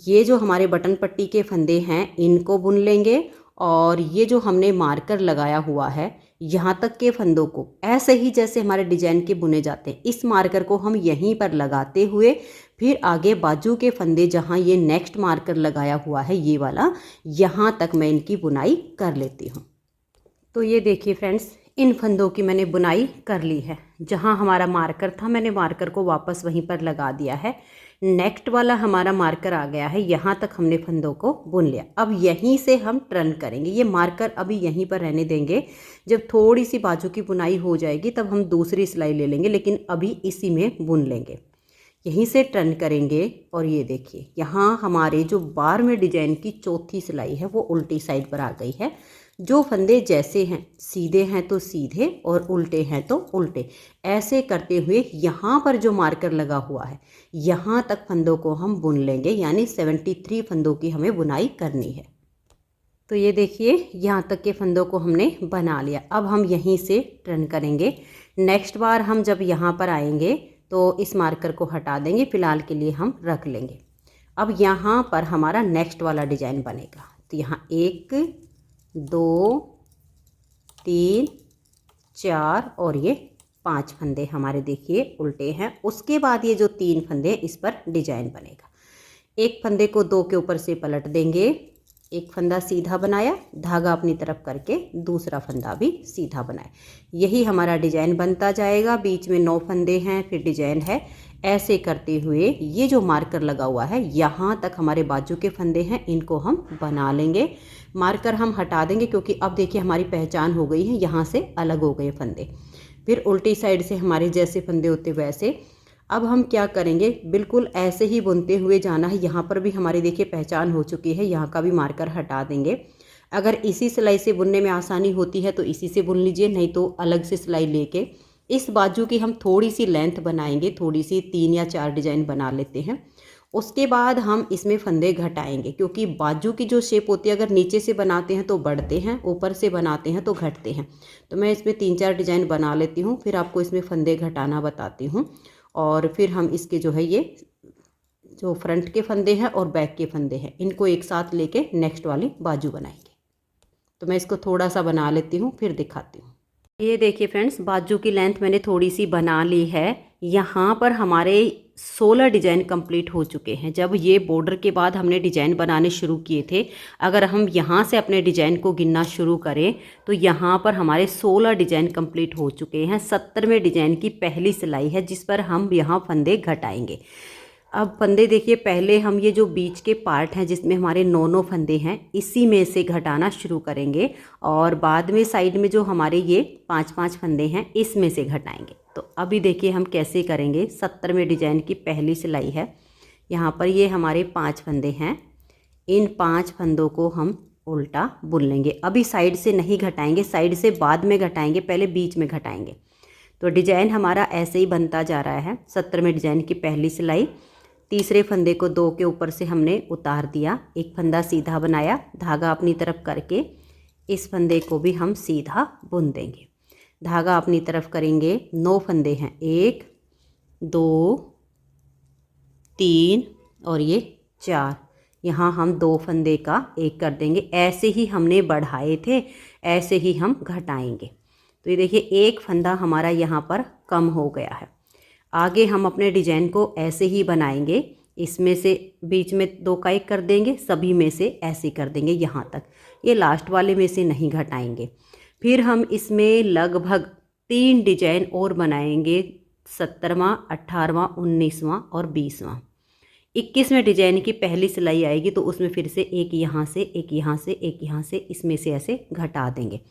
ये जो हमारे बटन पट्टी के फंदे हैं इनको बुन लेंगे और ये जो हमने मार्कर लगाया हुआ है यहाँ तक के फंदों को ऐसे ही जैसे हमारे डिजाइन के बुने जाते हैं, इस मार्कर को हम यहीं पर लगाते हुए फिर आगे बाजू के फंदे जहाँ ये नेक्स्ट मार्कर लगाया हुआ है ये वाला, यहाँ तक मैं इनकी बुनाई कर लेती हूँ। तो ये देखिए फ्रेंड्स, इन फंदों की मैंने बुनाई कर ली है। जहाँ हमारा मार्कर था मैंने मार्कर को वापस वहीं पर लगा दिया है। नेक्स्ट वाला हमारा मार्कर आ गया है, यहाँ तक हमने फंदों को बुन लिया। अब यहीं से हम टर्न करेंगे। ये मार्कर अभी यहीं पर रहने देंगे। जब थोड़ी सी बाजू की बुनाई हो जाएगी तब हम दूसरी सिलाई ले लेंगे, लेकिन अभी इसी में बुन लेंगे। यहीं से टर्न करेंगे और ये देखिए यहाँ हमारे जो 12वें डिजाइन की चौथी सिलाई है वो उल्टी साइड पर आ गई है। जो फंदे जैसे हैं, सीधे हैं तो सीधे और उल्टे हैं तो उल्टे, ऐसे करते हुए यहाँ पर जो मार्कर लगा हुआ है यहाँ तक फंदों को हम बुन लेंगे, यानी 73 फंदों की हमें बुनाई करनी है। तो ये देखिए यहाँ तक के फंदों को हमने बना लिया। अब हम यहीं से टर्न करेंगे। नेक्स्ट बार हम जब यहाँ पर आएंगे तो इस मार्कर को हटा देंगे, फ़िलहाल के लिए हम रख लेंगे। अब यहाँ पर हमारा नेक्स्ट वाला डिजाइन बनेगा। तो यहाँ 1 2 3 4 और ये 5 फंदे हमारे देखिए उल्टे हैं। उसके बाद ये जो 3 फंदे इस पर डिजाइन बनेगा। एक फंदे को 2 के ऊपर से पलट देंगे, एक फंदा सीधा बनाया, धागा अपनी तरफ करके दूसरा फंदा भी सीधा बनाए। यही हमारा डिजाइन बनता जाएगा। बीच में 9 फंदे हैं, फिर डिजाइन है। ऐसे करते हुए ये जो मार्कर लगा हुआ है यहाँ तक हमारे बाजू के फंदे हैं, इनको हम बना लेंगे। मार्कर हम हटा देंगे क्योंकि अब देखिए हमारी पहचान हो गई है, यहाँ से अलग हो गए फंदे। फिर उल्टी साइड से हमारे जैसे फंदे होते वैसे। अब हम क्या करेंगे, बिल्कुल ऐसे ही बुनते हुए जाना है। यहाँ पर भी हमारी देखिए पहचान हो चुकी है, यहाँ का भी मार्कर हटा देंगे। अगर इसी सिलाई से बुनने में आसानी होती है तो इसी से बुन लीजिए, नहीं तो अलग से सिलाई लेके इस बाजू की हम थोड़ी सी लेंथ बनाएंगे, थोड़ी सी 3 या 4 डिजाइन बना लेते हैं। उसके बाद हम इसमें फंदे घटाएंगे, क्योंकि बाजू की जो शेप होती है अगर नीचे से बनाते हैं तो बढ़ते हैं, ऊपर से बनाते हैं तो घटते हैं। तो मैं इसमें 3-4 डिजाइन बना लेती हूँ, फिर आपको इसमें फंदे घटाना बताती हूँ। और फिर हम इसके जो है ये जो फ्रंट के फंदे हैं और बैक के फंदे हैं इनको एक साथ लेके नेक्स्ट वाली बाजू बनाएंगे। तो मैं इसको थोड़ा सा बना लेती हूँ, फिर दिखाती हूँ। ये देखिए फ्रेंड्स, बाजू की लेंथ मैंने थोड़ी सी बना ली है। यहाँ पर हमारे 16 डिज़ाइन कंप्लीट हो चुके हैं। जब ये बॉर्डर के बाद हमने डिज़ाइन बनाने शुरू किए थे, अगर हम यहाँ से अपने डिज़ाइन को गिनना शुरू करें तो यहाँ पर हमारे 16 डिज़ाइन कंप्लीट हो चुके हैं। 70वें डिज़ाइन की पहली सिलाई है जिस पर हम यहाँ फंदे घटाएंगे। अब फंदे देखिए, पहले हम ये जो बीच के पार्ट हैं जिसमें हमारे 9 फंदे हैं, इसी में से घटाना शुरू करेंगे और बाद में साइड में जो हमारे ये 5-5 फंदे हैं इसमें से घटाएंगे। तो अभी देखिए हम कैसे करेंगे। 70वें डिजाइन की पहली सिलाई है, यहाँ पर ये हमारे 5 फंदे हैं, इन 5 फंदों को हम उल्टा बुन लेंगे। अभी साइड से नहीं घटाएंगे, साइड से बाद में घटाएंगे, पहले बीच में घटाएंगे। तो डिजाइन हमारा ऐसे ही बनता जा रहा है। 70वें डिजाइन की पहली सिलाई, तीसरे फंदे को 2 के ऊपर से हमने उतार दिया, एक फंदा सीधा बनाया, धागा अपनी तरफ करके इस फंदे को भी हम सीधा बुन देंगे। धागा अपनी तरफ करेंगे, 9 फंदे हैं, 1 2 3 और ये 4, यहाँ हम 2 फंदे का एक कर देंगे। ऐसे ही हमने बढ़ाए थे, ऐसे ही हम घटाएंगे। तो ये देखिए एक फंदा हमारा यहाँ पर कम हो गया है। आगे हम अपने डिजाइन को ऐसे ही बनाएंगे, इसमें से बीच में 2 का एक कर देंगे, सभी में से ऐसे कर देंगे यहाँ तक, ये लास्ट वाले में से नहीं घटाएंगे। फिर हम इसमें लगभग 3 डिजाइन और बनाएंगे, 17वां, 18वां, 19वां और 20वां। 21वें डिजाइन की पहली सिलाई आएगी तो उसमें फिर से एक यहाँ से, एक यहाँ से, एक यहाँ से, इसमें से ऐसे घटा देंगे।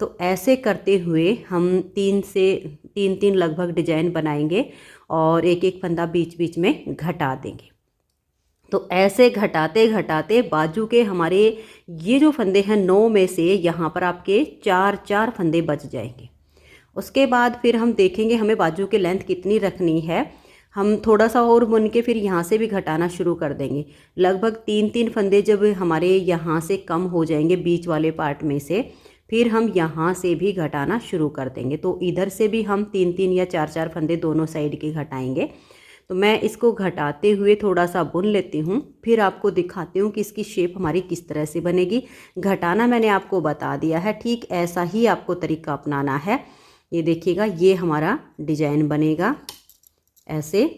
तो ऐसे करते हुए हम 3 लगभग डिजाइन बनाएंगे और एक एक फंदा बीच बीच में घटा देंगे। तो ऐसे घटाते घटाते बाजू के हमारे ये जो फंदे हैं 9 में से यहाँ पर आपके 4 फंदे बच जाएंगे। उसके बाद फिर हम देखेंगे हमें बाजू के लेंथ कितनी रखनी है। हम थोड़ा सा और बुन के फिर यहाँ से भी घटाना शुरू कर देंगे। लगभग 3 फंदे जब हमारे यहाँ से कम हो जाएंगे बीच वाले पार्ट में से, फिर हम यहाँ से भी घटाना शुरू कर देंगे। तो इधर से भी हम 3 या 4 फंदे दोनों साइड के घटाएंगे। तो मैं इसको घटाते हुए थोड़ा सा बुन लेती हूँ, फिर आपको दिखाती हूँ कि इसकी शेप हमारी किस तरह से बनेगी। घटाना मैंने आपको बता दिया है, ठीक ऐसा ही आपको तरीका अपनाना है। ये देखिएगा, ये हमारा डिजाइन बनेगा ऐसे,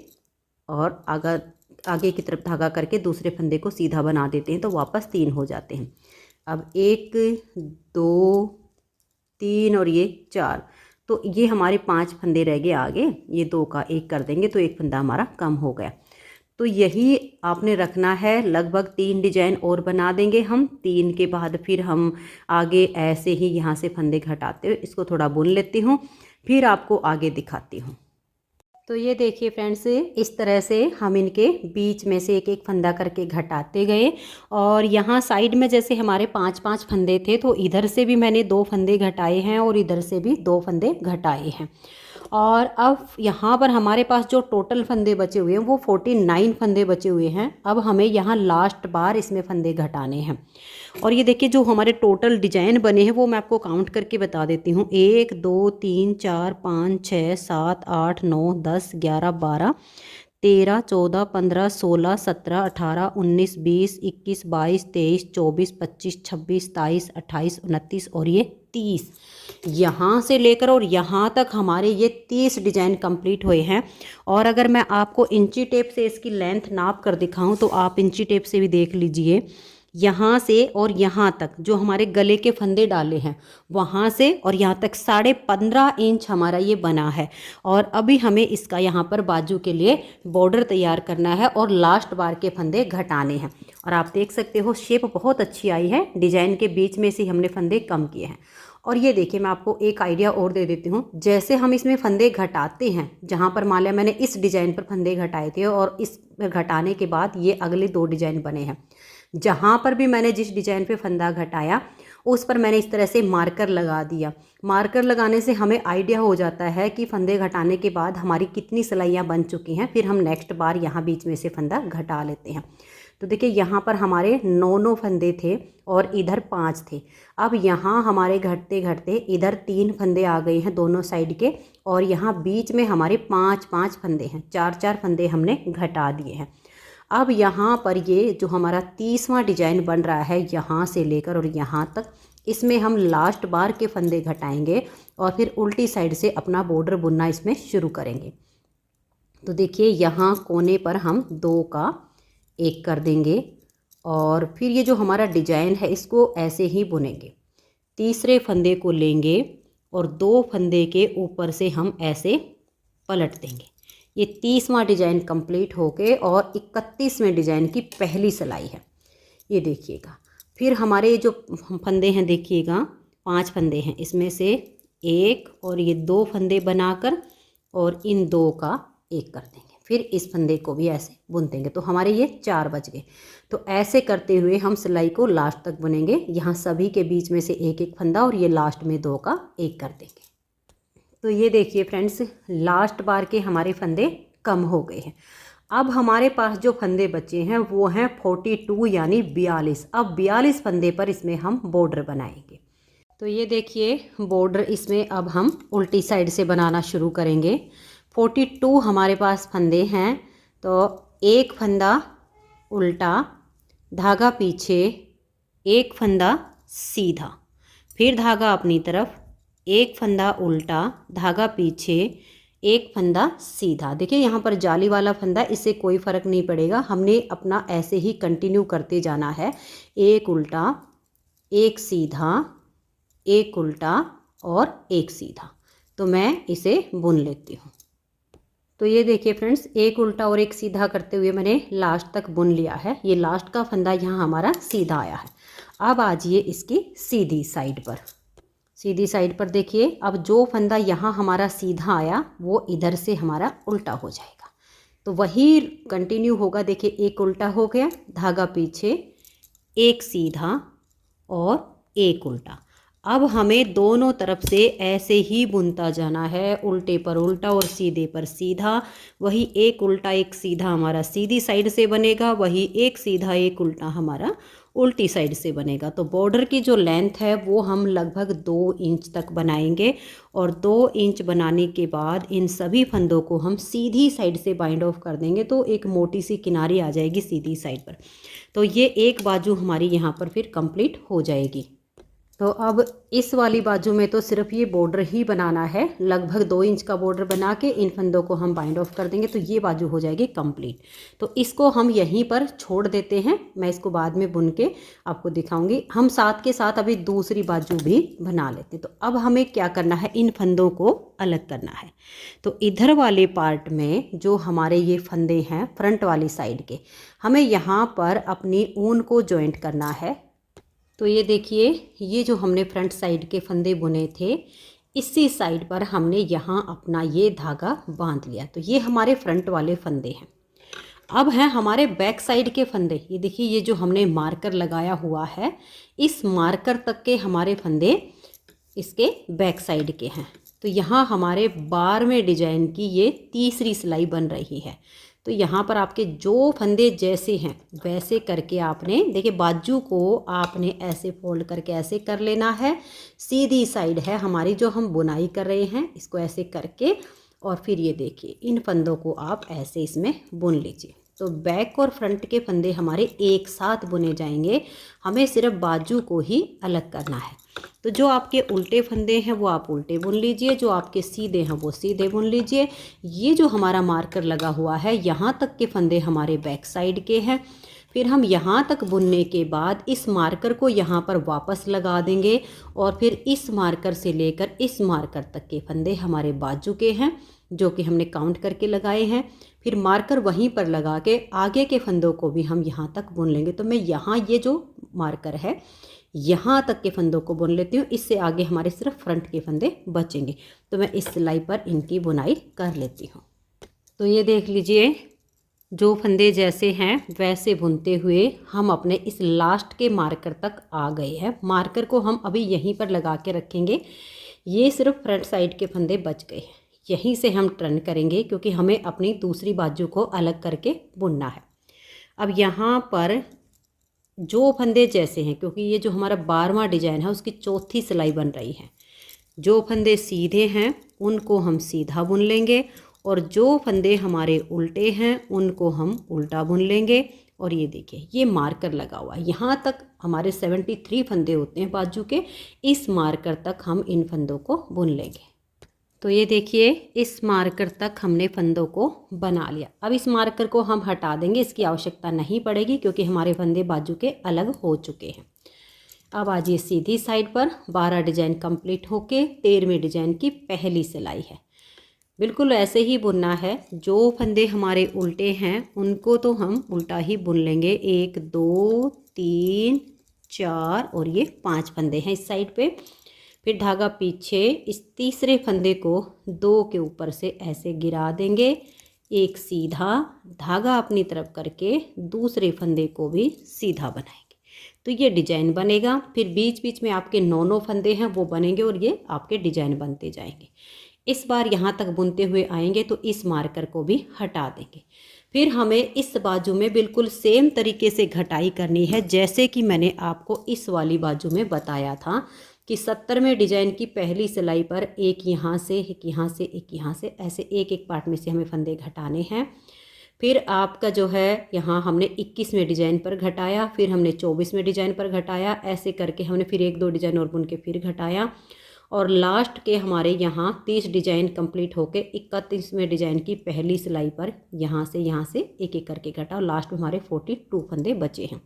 और आगे की तरफ धागा करके दूसरे फंदे को सीधा बना देते हैं तो वापस 3 हो जाते हैं। अब 1 2 3 और ये 4, तो ये हमारे 5 फंदे रह गए आगे, ये 2 का एक कर देंगे तो एक फंदा हमारा कम हो गया। तो यही आपने रखना है। लगभग 3 डिजाइन और बना देंगे हम। 3 के बाद फिर हम आगे ऐसे ही यहाँ से फंदे घटाते हुए इसको थोड़ा बुन लेती हूँ, फिर आपको आगे दिखाती हूँ। तो ये देखिए फ्रेंड्स, इस तरह से हम इनके बीच में से एक एक फंदा करके घटाते गए और यहाँ साइड में जैसे हमारे 5 फंदे थे तो इधर से भी मैंने 2 फंदे घटाए हैं और इधर से भी 2 फंदे घटाए हैं। और अब यहाँ पर हमारे पास जो टोटल फंदे बचे हुए हैं वो 49 फंदे बचे हुए हैं। अब हमें यहाँ लास्ट बार इसमें फंदे घटाने हैं। और ये देखिए जो हमारे टोटल डिजाइन बने हैं वो मैं आपको काउंट करके बता देती हूँ। 1 2 3 4 5 6 7 8 9 10 11 12 13 14 15 16 17 18 19 20 21 22 23 24 25 26 27 28 29 और ये 30, यहाँ से लेकर और यहाँ तक हमारे ये 30 डिजाइन कंप्लीट हुए हैं। और अगर मैं आपको इंची टेप से इसकी लेंथ नाप कर दिखाऊं तो आप इंची टेप से भी देख लीजिए, यहाँ से और यहाँ तक जो हमारे गले के फंदे डाले हैं वहाँ से और यहाँ तक 15.5 इंच हमारा ये बना है। और अभी हमें इसका यहाँ पर बाजू के लिए बॉर्डर तैयार करना है और लास्ट बार के फंदे घटाने हैं। और आप देख सकते हो शेप बहुत अच्छी आई है, डिजाइन के बीच में से हमने फंदे कम किए हैं। और ये देखिए मैं आपको एक आइडिया और दे देती हूँ, जैसे हम इसमें फंदे घटाते हैं, जहाँ पर मान लिया मैंने इस डिज़ाइन पर फंदे घटाए थे और इस घटाने के बाद ये अगले 2 डिज़ाइन बने हैं, जहाँ पर भी मैंने जिस डिज़ाइन पे फंदा घटाया उस पर मैंने इस तरह से मार्कर लगा दिया। मार्कर लगाने से हमें आइडिया हो जाता है कि फंदे घटाने के बाद हमारी कितनी सिलाइयाँ बन चुकी हैं, फिर हम नेक्स्ट बार यहाँ बीच में से फंदा घटा लेते हैं। तो देखिए यहाँ पर हमारे 9 फंदे थे और इधर 5 थे। अब यहाँ हमारे घटते घटते इधर 3 फंदे आ गए हैं दोनों साइड के, और यहाँ बीच में हमारे 5 फंदे हैं, 4 फंदे हमने घटा दिए हैं। अब यहाँ पर ये जो हमारा 30वां डिजाइन बन रहा है यहाँ से लेकर और यहाँ तक, इसमें हम लास्ट बार के फंदे घटाएंगे और फिर उल्टी साइड से अपना बॉर्डर बुनना इसमें शुरू करेंगे। तो देखिए यहाँ कोने पर हम 2 का एक कर देंगे और फिर ये जो हमारा डिजाइन है इसको ऐसे ही बुनेंगे। तीसरे फंदे को लेंगे और 2 फंदे के ऊपर से हम ऐसे पलट देंगे। ये 30वां डिजाइन कंप्लीट होके और 31वें डिजाइन की पहली सिलाई है, ये देखिएगा। फिर हमारे जो फंदे हैं देखिएगा, 5 फंदे हैं, इसमें से एक और ये 2 फंदे बनाकर और इन 2 का एक कर देंगे, फिर इस फंदे को भी ऐसे बुन देंगे, तो हमारे ये 4 बच गए। तो ऐसे करते हुए हम सिलाई को लास्ट तक बुनेंगे। यहाँ सभी के बीच में से एक एक फंदा और ये लास्ट में 2 का एक कर देंगे। तो ये देखिए फ्रेंड्स, लास्ट बार के हमारे फंदे कम हो गए हैं। अब हमारे पास जो फंदे बचे हैं वो हैं 42 यानी 42। अब 42 फंदे पर इसमें हम बॉर्डर बनाएंगे। तो ये देखिए बॉर्डर इसमें अब हम उल्टी साइड से बनाना शुरू करेंगे। 42 हमारे पास फंदे हैं, तो एक फंदा उल्टा, धागा पीछे, एक फंदा सीधा, फिर धागा अपनी तरफ, एक फंदा उल्टा, धागा पीछे, एक फंदा सीधा। देखिए यहाँ पर जाली वाला फंदा, इससे कोई फ़र्क नहीं पड़ेगा, हमने अपना ऐसे ही कंटिन्यू करते जाना है। एक उल्टा, एक सीधा, एक उल्टा और एक सीधा। तो मैं इसे बुन लेती हूँ। तो ये देखिए फ्रेंड्स, एक उल्टा और एक सीधा करते हुए मैंने लास्ट तक बुन लिया है। ये लास्ट का फंदा यहाँ हमारा सीधा आया है। अब आ जाइए इसकी सीधी साइड पर। सीधी साइड पर देखिए, अब जो फंदा यहाँ हमारा सीधा आया वो इधर से हमारा उल्टा हो जाएगा, तो वही कंटिन्यू होगा। देखिए एक उल्टा हो गया, धागा पीछे, एक सीधा और एक उल्टा। अब हमें दोनों तरफ से ऐसे ही बुनता जाना है, उल्टे पर उल्टा और सीधे पर सीधा। वही एक उल्टा एक सीधा हमारा सीधी साइड से बनेगा, वही एक सीधा एक उल्टा हमारा उल्टी साइड से बनेगा। तो बॉर्डर की जो लेंथ है वो हम लगभग 2 इंच तक बनाएंगे, और 2 इंच बनाने के बाद इन सभी फंदों को हम सीधी साइड से बाइंड ऑफ कर देंगे, तो एक मोटी सी किनारी आ जाएगी सीधी साइड पर। तो ये एक बाजू हमारी यहाँ पर फिर कंप्लीट हो जाएगी। तो अब इस वाली बाजू में तो सिर्फ ये बॉर्डर ही बनाना है, लगभग 2 इंच का बॉर्डर बना के इन फंदों को हम बाइंड ऑफ कर देंगे, तो ये बाजू हो जाएगी कंप्लीट। तो इसको हम यहीं पर छोड़ देते हैं, मैं इसको बाद में बुन के आपको दिखाऊंगी। हम साथ के साथ अभी दूसरी बाजू भी बना लेते हैं। तो अब हमें क्या करना है, इन फंदों को अलग करना है। तो इधर वाले पार्ट में जो हमारे ये फंदे हैं फ्रंट वाली साइड के, हमें यहाँ पर अपनी ऊन को जॉइंट करना है। तो ये देखिए, ये जो हमने फ्रंट साइड के फंदे बुने थे, इसी साइड पर हमने यहाँ अपना ये धागा बांध लिया। तो ये हमारे फ्रंट वाले फंदे हैं। अब हैं हमारे बैक साइड के फंदे। ये देखिए, ये जो हमने मार्कर लगाया हुआ है, इस मार्कर तक के हमारे फंदे इसके बैक साइड के हैं। तो यहाँ हमारे 12वें डिजाइन की ये तीसरी सिलाई बन रही है। तो यहाँ पर आपके जो फंदे जैसे हैं वैसे करके आपने, देखिए बाजू को आपने ऐसे फोल्ड करके ऐसे कर लेना है। सीधी साइड है हमारी जो हम बुनाई कर रहे हैं, इसको ऐसे करके, और फिर ये देखिए इन फंदों को आप ऐसे इसमें बुन लीजिए। तो बैक और फ्रंट के फंदे हमारे एक साथ बुने जाएंगे, हमें सिर्फ बाजू को ही अलग करना है। तो जो आपके उल्टे फंदे हैं वो आप उल्टे बुन लीजिए, जो आपके सीधे हैं वो सीधे बुन लीजिए। ये जो हमारा मार्कर लगा हुआ है, यहाँ तक के फंदे हमारे बैक साइड के हैं। फिर हम यहाँ तक बुनने के बाद इस मार्कर को यहाँ पर वापस लगा देंगे, और फिर इस मार्कर से लेकर इस मार्कर तक के फंदे हमारे बाजू के हैं, जो कि हमने काउंट करके लगाए हैं। फिर मार्कर वहीं पर लगा के आगे के फंदों को भी हम यहाँ तक बुन लेंगे। तो मैं यहाँ ये जो मार्कर है यहाँ तक के फंदों को बुन लेती हूँ, इससे आगे हमारे सिर्फ फ्रंट के फंदे बचेंगे। तो मैं इस सिलाई पर इनकी बुनाई कर लेती हूँ। तो ये देख लीजिए, जो फंदे जैसे हैं वैसे बुनते हुए हम अपने इस लास्ट के मार्कर तक आ गए हैं। मार्कर को हम अभी यहीं पर लगा के रखेंगे। ये सिर्फ फ्रंट साइड के फंदे बच गए हैं, यहीं से हम टर्न करेंगे क्योंकि हमें अपनी दूसरी बाजू को अलग करके बुनना है। अब यहाँ पर जो फंदे जैसे हैं, क्योंकि ये जो हमारा 12वां डिजाइन है उसकी चौथी सिलाई बन रही है, जो फंदे सीधे हैं उनको हम सीधा बुन लेंगे, और जो फंदे हमारे उल्टे हैं उनको हम उल्टा बुन लेंगे। और ये देखिए, ये मार्कर लगा हुआ है, यहाँ तक हमारे 73 फंदे होते हैं बाजू के, इस मार्कर तक हम इन फंदों को बुन लेंगे। तो ये देखिए, इस मार्कर तक हमने फंदों को बना लिया। अब इस मार्कर को हम हटा देंगे, इसकी आवश्यकता नहीं पड़ेगी क्योंकि हमारे फंदे बाजू के अलग हो चुके हैं। अब आज ये सीधी साइड पर 12 डिजाइन कंप्लीट होके 13वें डिजाइन की पहली सिलाई है। बिल्कुल ऐसे ही बुनना है। जो फंदे हमारे उल्टे हैं उनको तो हम उल्टा ही बुन लेंगे। 1 2 3 4 और ये 5 फंदे हैं इस साइड पे। फिर धागा पीछे, इस तीसरे फंदे को 2 के ऊपर से ऐसे गिरा देंगे, एक सीधा धागा अपनी तरफ करके दूसरे फंदे को भी सीधा बनाएंगे तो ये डिजाइन बनेगा। फिर बीच बीच में आपके 9 फंदे हैं वो बनेंगे और ये आपके डिजाइन बनते जाएंगे। इस बार यहाँ तक बुनते हुए आएंगे तो इस मार्कर को भी हटा देंगे। फिर हमें इस बाजू में बिल्कुल सेम तरीके से घटाई करनी है जैसे कि मैंने आपको इस वाली बाजू में बताया था कि 70वें डिजाइन की पहली सिलाई पर एक यहाँ से, एक यहाँ से, एक यहाँ से, ऐसे एक एक पार्ट में से हमें फंदे घटाने हैं। फिर आपका जो है यहाँ हमने 21वें डिजाइन पर घटाया, फिर हमने 24वें डिजाइन पर घटाया, ऐसे करके हमने फिर 1 2 डिजाइन और बुन के फिर घटाया और लास्ट के हमारे यहाँ 30 डिजाइन कंप्लीट होके 31वें डिजाइन की पहली सिलाई पर यहाँ से एक एक करके घटा और लास्ट में हमारे 42 फंदे बचे हैं।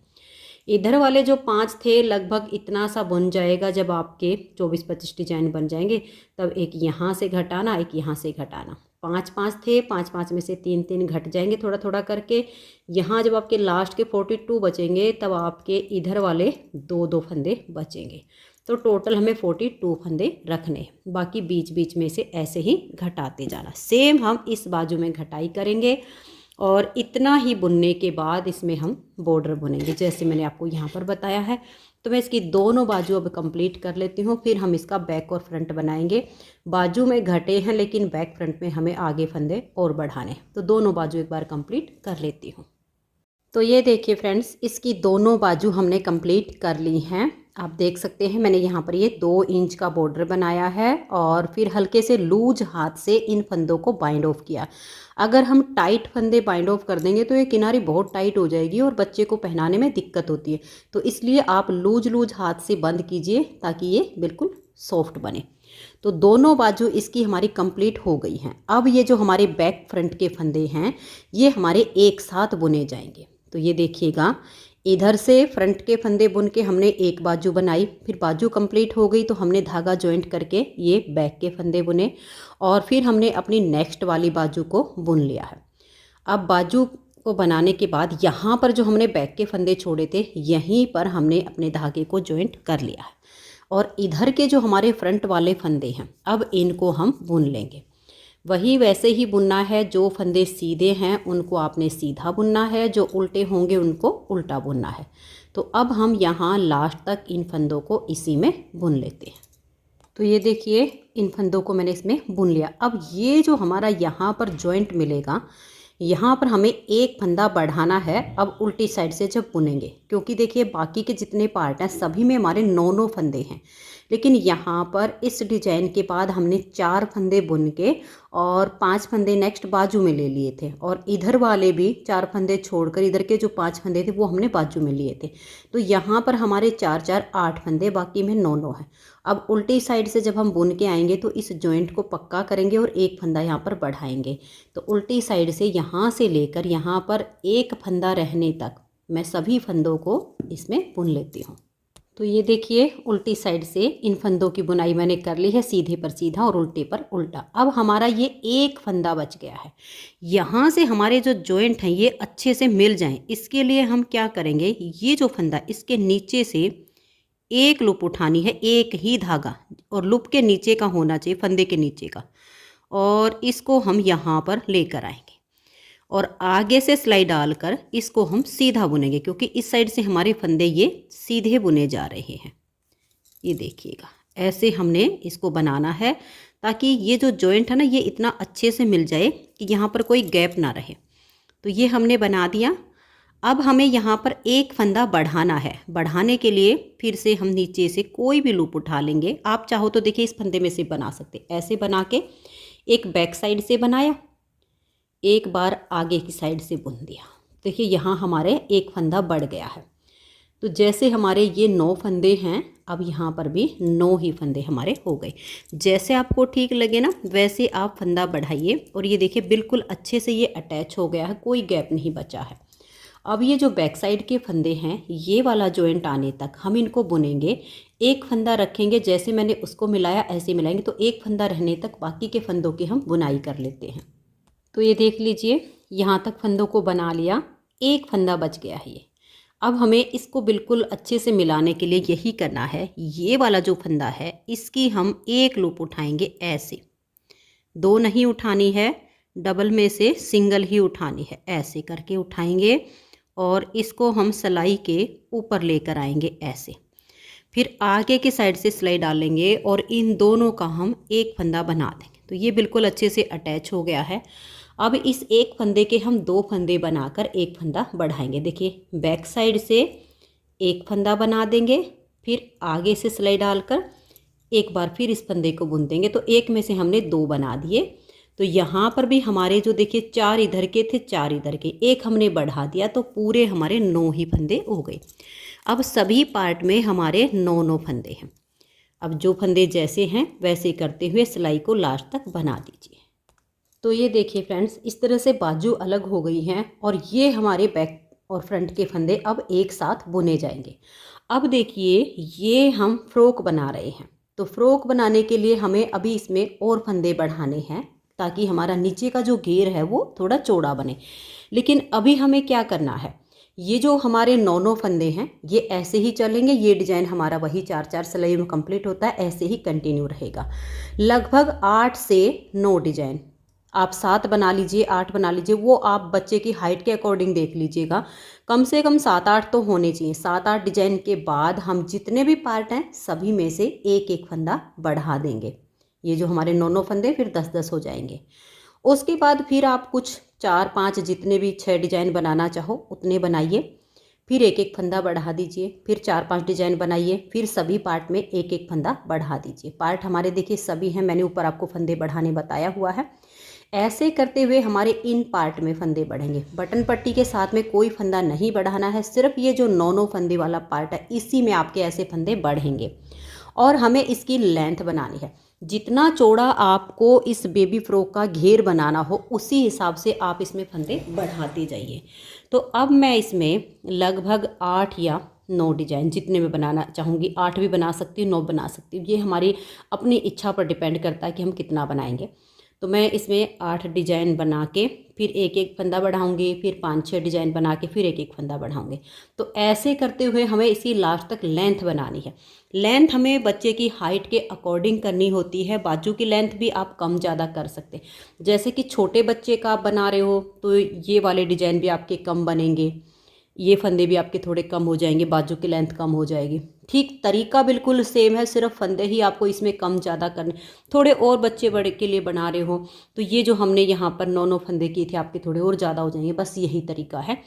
इधर वाले जो 5 थे लगभग इतना सा बन जाएगा। जब आपके 24-25 डिजाइन बन जाएंगे तब एक यहाँ से घटाना, एक यहाँ से घटाना। 5 थे, 5 में से 3 घट जाएंगे थोड़ा थोड़ा करके। यहाँ जब आपके लास्ट के 42 बचेंगे तब आपके इधर वाले 2 फंदे बचेंगे। तो टोटल हमें 42 फंदे रखने हैं। बाकी बीच बीच में से ऐसे ही घटाते जाना। सेम हम इस बाजू में घटाई करेंगे और इतना ही बुनने के बाद इसमें हम बॉर्डर बुनेंगे जैसे मैंने आपको यहाँ पर बताया है। तो मैं इसकी दोनों बाजू अब कंप्लीट कर लेती हूँ, फिर हम इसका बैक और फ्रंट बनाएंगे। बाजू में घटे हैं लेकिन बैक फ्रंट में हमें आगे फंदे और बढ़ाने हैं, तो दोनों बाजू एक बार कंप्लीट कर लेती हूँ। तो ये देखिए फ्रेंड्स, इसकी दोनों बाजू हमने कंप्लीट कर ली हैं। आप देख सकते हैं मैंने यहाँ पर ये 2 इंच का बॉर्डर बनाया है और फिर हल्के से लूज हाथ से इन फंदों को बाइंड ऑफ किया। अगर हम टाइट फंदे बाइंड ऑफ कर देंगे तो ये किनारी बहुत टाइट हो जाएगी और बच्चे को पहनाने में दिक्कत होती है। तो इसलिए आप लूज हाथ से बंद कीजिए ताकि ये बिल्कुल सॉफ्ट बने। तो दोनों बाजू इसकी हमारी कंप्लीट हो गई हैं। अब ये जो हमारे बैक फ्रंट के फंदे हैं ये हमारे एक साथ बुने जाएंगे। तो ये देखिएगा, इधर से फ्रंट के फंदे बुन के हमने एक बाजू बनाई, फिर बाजू कंप्लीट हो गई तो हमने धागा जॉइंट करके ये बैक के फंदे बुने और फिर हमने अपनी नेक्स्ट वाली बाजू को बुन लिया है। अब बाजू को बनाने के बाद यहाँ पर जो हमने बैक के फंदे छोड़े थे यहीं पर हमने अपने धागे को जॉइंट कर लिया है और इधर के जो हमारे फ्रंट वाले फंदे हैं अब इनको हम बुन लेंगे। वही वैसे ही बुनना है, जो फंदे सीधे हैं उनको आपने सीधा बुनना है, जो उल्टे होंगे उनको उल्टा बुनना है। तो अब हम यहाँ लास्ट तक इन फंदों को इसी में बुन लेते हैं। तो ये देखिए, इन फंदों को मैंने इसमें बुन लिया। अब ये जो हमारा यहाँ पर जॉइंट मिलेगा यहाँ पर हमें एक फंदा बढ़ाना है अब उल्टी साइड से जब बुनेंगे, क्योंकि देखिए बाकी के जितने पार्ट हैं सभी में हमारे 9 फंदे हैं, लेकिन यहाँ पर इस डिजाइन के बाद हमने 4 फंदे बुन के और 5 फंदे नेक्स्ट बाजू में ले लिए थे और इधर वाले भी 4 फंदे छोड़कर इधर के जो 5 फंदे थे वो हमने बाजू में लिए थे। तो यहाँ पर हमारे 4 4 8 फंदे, बाकी में 9 हैं। अब उल्टी साइड से जब हम बुन के आएंगे तो इस जॉइंट को पक्का करेंगे और एक फंदा यहाँ पर बढ़ाएंगे। तो उल्टी साइड से यहाँ से लेकर यहाँ पर एक फंदा रहने तक मैं सभी फंदों को इसमें बुन लेती हूँ। तो ये देखिए, उल्टी साइड से इन फंदों की बुनाई मैंने कर ली है, सीधे पर सीधा और उल्टे पर उल्टा। अब हमारा ये एक फंदा बच गया है। यहाँ से हमारे जो जॉइंट हैं ये अच्छे से मिल जाएं, इसके लिए हम क्या करेंगे, ये जो फंदा इसके नीचे से एक लूप उठानी है, एक ही धागा, और लूप के नीचे का होना चाहिए, फंदे के नीचे का, और इसको हम यहाँ पर लेकर आएंगे और आगे से सिलाई डालकर इसको हम सीधा बुनेंगे, क्योंकि इस साइड से हमारे फंदे ये सीधे बुने जा रहे हैं। ये देखिएगा, ऐसे हमने इसको बनाना है ताकि ये जो जॉइंट है ना ये इतना अच्छे से मिल जाए कि यहाँ पर कोई गैप ना रहे। तो ये हमने बना दिया। अब हमें यहाँ पर एक फंदा बढ़ाना है। बढ़ाने के लिए फिर से हम नीचे से कोई भी लूप उठा लेंगे। आप चाहो तो देखिए इस फंदे में से बना सकते, ऐसे बना के एक बैक साइड से बनाया, एक बार आगे की साइड से बुन दिया। देखिए यहाँ हमारे एक फंदा बढ़ गया है। तो जैसे हमारे ये 9 फंदे हैं, अब यहाँ पर भी 9 ही फंदे हमारे हो गए। जैसे आपको ठीक लगे ना वैसे आप फंदा बढ़ाइए और ये देखिए बिल्कुल अच्छे से ये अटैच हो गया है, कोई गैप नहीं बचा है। अब ये जो बैक साइड के फंदे हैं, ये वाला जॉइंट आने तक हम इनको बुनेंगे। एक फंदा रखेंगे, जैसे मैंने उसको मिलाया ऐसे मिलाएंगे, तो एक फंदा रहने तक बाकी के फंदों की हम बुनाई कर लेते हैं। तो ये देख लीजिए, यहाँ तक फंदों को बना लिया, एक फंदा बच गया है ये। अब हमें इसको बिल्कुल अच्छे से मिलाने के लिए यही करना है, ये वाला जो फंदा है इसकी हम एक लूप उठाएंगे ऐसे, दो नहीं उठानी है, डबल में से सिंगल ही उठानी है, ऐसे करके उठाएंगे और इसको हम सिलाई के ऊपर लेकर आएंगे ऐसे। फिर आगे के साइड से सिलाई डालेंगे और इन दोनों का हम एक फंदा बना देंगे। तो ये बिल्कुल अच्छे से अटैच हो गया है। अब इस एक फंदे के हम दो फंदे बनाकर एक फंदा बढ़ाएंगे। देखिए, बैक साइड से एक फंदा बना देंगे, फिर आगे से सिलाई डालकर एक बार फिर इस फंदे को बुन देंगे। तो एक में से हमने दो बना दिए। तो यहाँ पर भी हमारे जो देखिए 4 इधर के थे, 4 इधर के, एक हमने बढ़ा दिया, तो पूरे हमारे 9 ही फंदे हो गए। अब सभी पार्ट में हमारे 9 फंदे हैं। अब जो फंदे जैसे हैं वैसे करते हुए सिलाई को लास्ट तक बना दीजिए। तो ये देखिए फ्रेंड्स, इस तरह से बाजू अलग हो गई हैं और ये हमारे बैक और फ्रंट के फंदे अब एक साथ बुने जाएंगे। अब देखिए, ये हम फ्रॉक बना रहे हैं। तो फ्रॉक बनाने के लिए हमें अभी इसमें और फंदे बढ़ाने हैं ताकि हमारा नीचे का जो घेर है वो थोड़ा चौड़ा बने। लेकिन अभी हमें क्या करना है, ये जो हमारे 9 फंदे हैं ये ऐसे ही चलेंगे। ये डिज़ाइन हमारा वही 4-4 सिलाई में कंप्लीट होता है, ऐसे ही कंटिन्यू रहेगा। लगभग 8 से 9 डिज़ाइन, आप 7 बना लीजिए, 8 बना लीजिए, वो आप बच्चे की हाइट के अकॉर्डिंग देख लीजिएगा। कम से कम 7-8 तो होने चाहिए। 7-8 डिज़ाइन के बाद हम जितने भी पार्ट हैं सभी में से एक एक फंदा बढ़ा देंगे। ये जो हमारे 9 फंदे फिर 10-10 हो जाएंगे। उसके बाद फिर आप कुछ 4-5 जितने भी 6 डिज़ाइन बनाना चाहो उतने बनाइए, फिर एक एक फंदा बढ़ा दीजिए, फिर 4-5 डिज़ाइन बनाइए, फिर सभी पार्ट में एक एक फंदा बढ़ा दीजिए। पार्ट हमारे देखिए सभी हैं, मैंने ऊपर आपको फंदे बढ़ाने बताया हुआ है। ऐसे करते हुए हमारे इन पार्ट में फंदे बढ़ेंगे। बटन पट्टी के साथ में कोई फंदा नहीं बढ़ाना है, सिर्फ ये जो 9 फंदे वाला पार्ट है इसी में आपके ऐसे फंदे बढ़ेंगे। और हमें इसकी लेंथ बनानी है। जितना चौड़ा आपको इस बेबी फ्रॉक का घेर बनाना हो उसी हिसाब से आप इसमें फंदे बढ़ाते जाइए। तो अब मैं इसमें लगभग 8 या 9 डिज़ाइन, जितने में बनाना चाहूँगी, 8 भी बना सकती हूँ, 9 बना सकती हूँ। ये हमारी अपनी इच्छा पर डिपेंड करता है कि हम कितना बनाएंगे। तो मैं इसमें 8 डिज़ाइन बना के फिर एक एक फंदा बढ़ाऊंगी, फिर 5-6 डिज़ाइन बना के फिर एक एक फंदा बढ़ाऊंगी। तो ऐसे करते हुए हमें इसी लास्ट तक लेंथ बनानी है। लेंथ हमें बच्चे की हाइट के अकॉर्डिंग करनी होती है। बाजू की लेंथ भी आप कम ज़्यादा कर सकते हैं। जैसे कि छोटे बच्चे का आप बना रहे हो तो ये वाले डिज़ाइन भी आपके कम बनेंगे, ये फंदे भी आपके थोड़े कम हो जाएंगे, बाजू की लेंथ कम हो जाएगी। ठीक तरीका बिल्कुल सेम है, सिर्फ फंदे ही आपको इसमें कम ज़्यादा करने। थोड़े और बच्चे बड़े के लिए बना रहे हो तो ये जो हमने यहाँ पर 9 फंदे किए थे आपके थोड़े और ज़्यादा हो जाएंगे, बस यही तरीका है।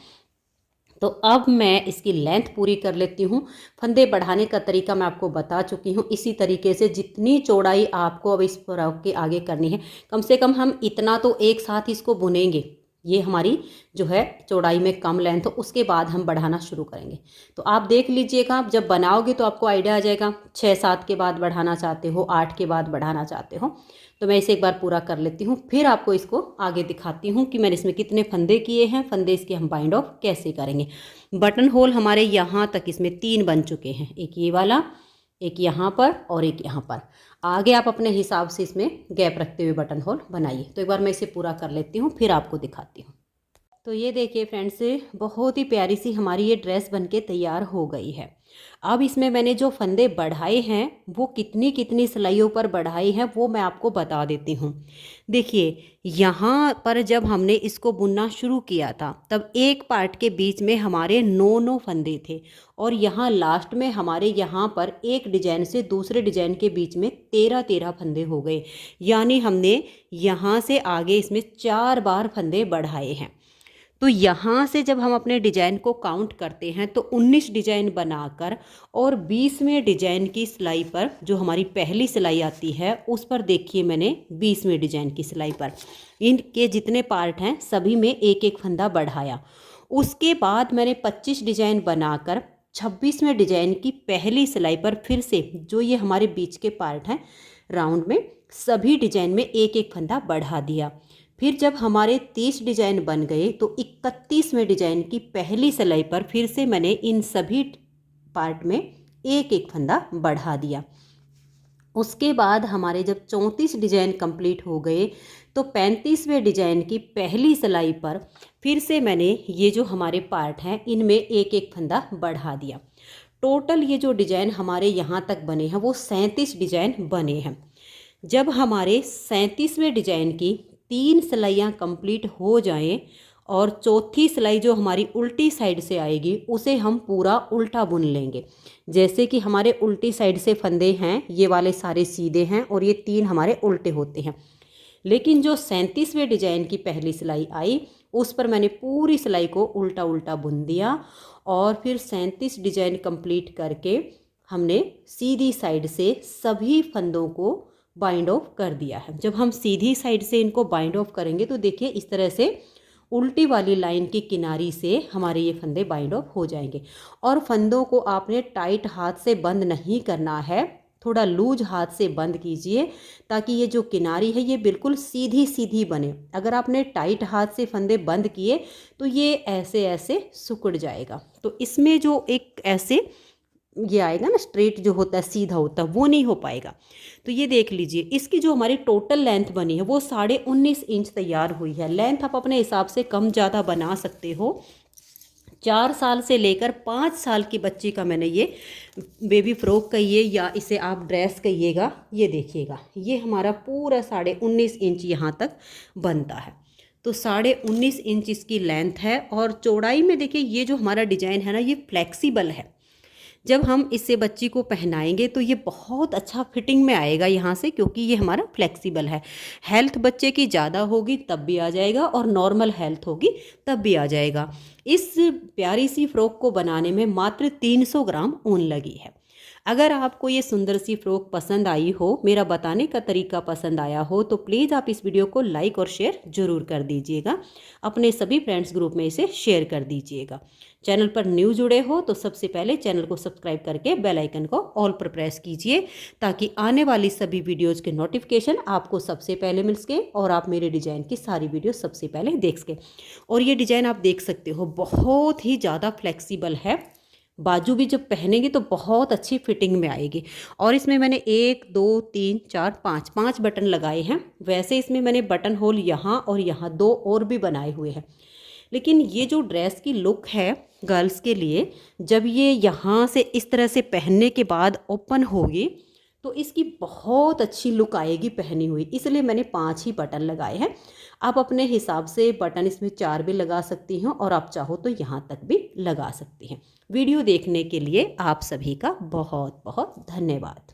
तो अब मैं इसकी लेंथ पूरी कर लेती हूँ। फंदे बढ़ाने का तरीका मैं आपको बता चुकी हूँ। इसी तरीके से जितनी चौड़ाई आपको अब इस फ्रॉक के आगे करनी है, कम से कम हम इतना तो एक साथ इसको बुनेंगे। ये हमारी जो है चौड़ाई में कम लेंथ हो, उसके बाद हम बढ़ाना शुरू करेंगे। तो आप देख लीजिएगा, आप जब बनाओगे तो आपको आइडिया आ जाएगा। 6-7 के बाद बढ़ाना चाहते हो, 8 के बाद बढ़ाना चाहते हो। तो मैं इसे एक बार पूरा कर लेती हूँ, फिर आपको इसको आगे दिखाती हूँ कि मैंने इसमें कितने फंदे किए हैं, फंदे इसके हम बाइंड ऑफ कैसे करेंगे। बटन होल हमारे यहाँ तक इसमें 3 बन चुके हैं, एक ये वाला, एक यहाँ पर और एक यहाँ पर। आगे आप अपने हिसाब से इसमें गैप रखते हुए बटन होल बनाइए। तो एक बार मैं इसे पूरा कर लेती हूँ, फिर आपको दिखाती हूँ। तो ये देखिए फ्रेंड्स, बहुत ही प्यारी सी हमारी ये ड्रेस बनके तैयार हो गई है। अब इसमें मैंने जो फंदे बढ़ाए हैं वो कितनी कितनी सिलाइयों पर बढ़ाई हैं वो मैं आपको बता देती हूँ। देखिए, यहाँ पर जब हमने इसको बुनना शुरू किया था तब एक पार्ट के बीच में हमारे 9 फंदे थे और यहाँ लास्ट में हमारे यहाँ पर एक डिजाइन से दूसरे डिजाइन के बीच में 13 फंदे हो गए। यानी हमने यहाँ से आगे इसमें 4 बार फंदे बढ़ाए हैं। तो यहाँ से जब हम अपने डिजाइन को काउंट करते हैं तो 19 डिजाइन बनाकर और 20वें डिजाइन की सिलाई पर, जो हमारी पहली सिलाई आती है उस पर देखिए मैंने 20वें डिजाइन की सिलाई पर इनके जितने पार्ट हैं सभी में एक एक फंदा बढ़ाया। उसके बाद मैंने 25 डिजाइन बनाकर 26वें डिजाइन की पहली सिलाई पर फिर से जो ये हमारे बीच के पार्ट हैं राउंड में, सभी डिजाइन में एक एक फंदा बढ़ा दिया। फिर जब हमारे 30 डिजाइन बन गए तो 31वें डिजाइन की पहली सिलाई पर फिर से मैंने इन सभी पार्ट में एक एक फंदा बढ़ा दिया। उसके बाद हमारे जब 34 डिजाइन कंप्लीट हो गए तो 35वें डिजाइन की पहली सिलाई पर फिर से मैंने ये जो हमारे पार्ट हैं इनमें एक एक फंदा बढ़ा दिया। टोटल ये जो डिजाइन हमारे यहाँ तक बने हैं वो 37 डिजाइन बने हैं। जब हमारे 37वें डिजाइन की 3 सिलाइयाँ कंप्लीट हो जाएं और चौथी सिलाई जो हमारी उल्टी साइड से आएगी उसे हम पूरा उल्टा बुन लेंगे। जैसे कि हमारे उल्टी साइड से फंदे हैं, ये वाले सारे सीधे हैं और ये 3 हमारे उल्टे होते हैं। लेकिन जो 37वें डिजाइन की पहली सिलाई आई उस पर मैंने पूरी सिलाई को उल्टा उल्टा बुन दिया और फिर 37 डिजाइन कंप्लीट करके हमने सीधी साइड से सभी फंदों को बाइंड ऑफ कर दिया है। जब हम सीधी साइड से इनको बाइंड ऑफ करेंगे तो देखिए इस तरह से उल्टी वाली लाइन की किनारी से हमारे ये फंदे बाइंड ऑफ हो जाएंगे। और फंदों को आपने टाइट हाथ से बंद नहीं करना है, थोड़ा लूज हाथ से बंद कीजिए ताकि ये जो किनारी है ये बिल्कुल सीधी सीधी बने। अगर आपने टाइट हाथ से फंदे बंद किए तो ये ऐसे ऐसे सिकुड़ जाएगा। तो इसमें जो एक ऐसे ये आएगा ना, स्ट्रेट जो होता है सीधा होता है, वो नहीं हो पाएगा। तो ये देख लीजिए इसकी जो हमारी टोटल लेंथ बनी है वो 19.5 इंच तैयार हुई है। लेंथ आप अपने हिसाब से कम ज़्यादा बना सकते हो। 4 साल से लेकर 5 साल की बच्ची का मैंने ये बेबी फ्रॉक कहिए या इसे आप ड्रेस कहिएगा, ये देखिएगा ये हमारा पूरा 19.5 इंच यहाँ तक बनता है। तो 19.5 इंच इसकी लेंथ है। और चौड़ाई में देखिए ये जो हमारा डिजाइन है ना ये फ्लेक्सिबल है। जब हम इससे बच्ची को पहनाएंगे तो ये बहुत अच्छा फिटिंग में आएगा यहाँ से, क्योंकि ये हमारा फ्लेक्सिबल है। हेल्थ बच्चे की ज़्यादा होगी तब भी आ जाएगा और नॉर्मल हेल्थ होगी तब भी आ जाएगा। इस प्यारी सी फ्रॉक को बनाने में मात्र 300 ग्राम ऊन लगी है। अगर आपको ये सुंदर सी फ्रॉक पसंद आई हो, मेरा बताने का तरीका पसंद आया हो, तो प्लीज़ आप इस वीडियो को लाइक और शेयर ज़रूर कर दीजिएगा। अपने सभी फ्रेंड्स ग्रुप में इसे शेयर कर दीजिएगा। चैनल पर न्यू जुड़े हो तो सबसे पहले चैनल को सब्सक्राइब करके बेल आइकन को ऑल पर प्रेस कीजिए ताकि आने वाली सभी वीडियोज़ के नोटिफिकेशन आपको सबसे पहले मिल सके और आप मेरे डिज़ाइन की सारी वीडियो सबसे पहले देख सकें। और ये डिज़ाइन आप देख सकते हो बहुत ही ज़्यादा फ्लेक्सिबल है। बाजू भी जब पहनेंगे तो बहुत अच्छी फिटिंग में आएगी। और इसमें मैंने 1 2 3 4 5 बटन लगाए हैं। वैसे इसमें मैंने बटन होल यहाँ और यहाँ 2 और भी बनाए हुए हैं। लेकिन ये जो ड्रेस की लुक है गर्ल्स के लिए, जब ये यहाँ से इस तरह से पहनने के बाद ओपन होगी तो इसकी बहुत अच्छी लुक आएगी पहनी हुई। इसलिए मैंने 5 ही बटन लगाए हैं। आप अपने हिसाब से बटन इसमें 4 भी लगा सकती हैं और आप चाहो तो यहाँ तक भी लगा सकती हैं। वीडियो देखने के लिए आप सभी का बहुत बहुत धन्यवाद।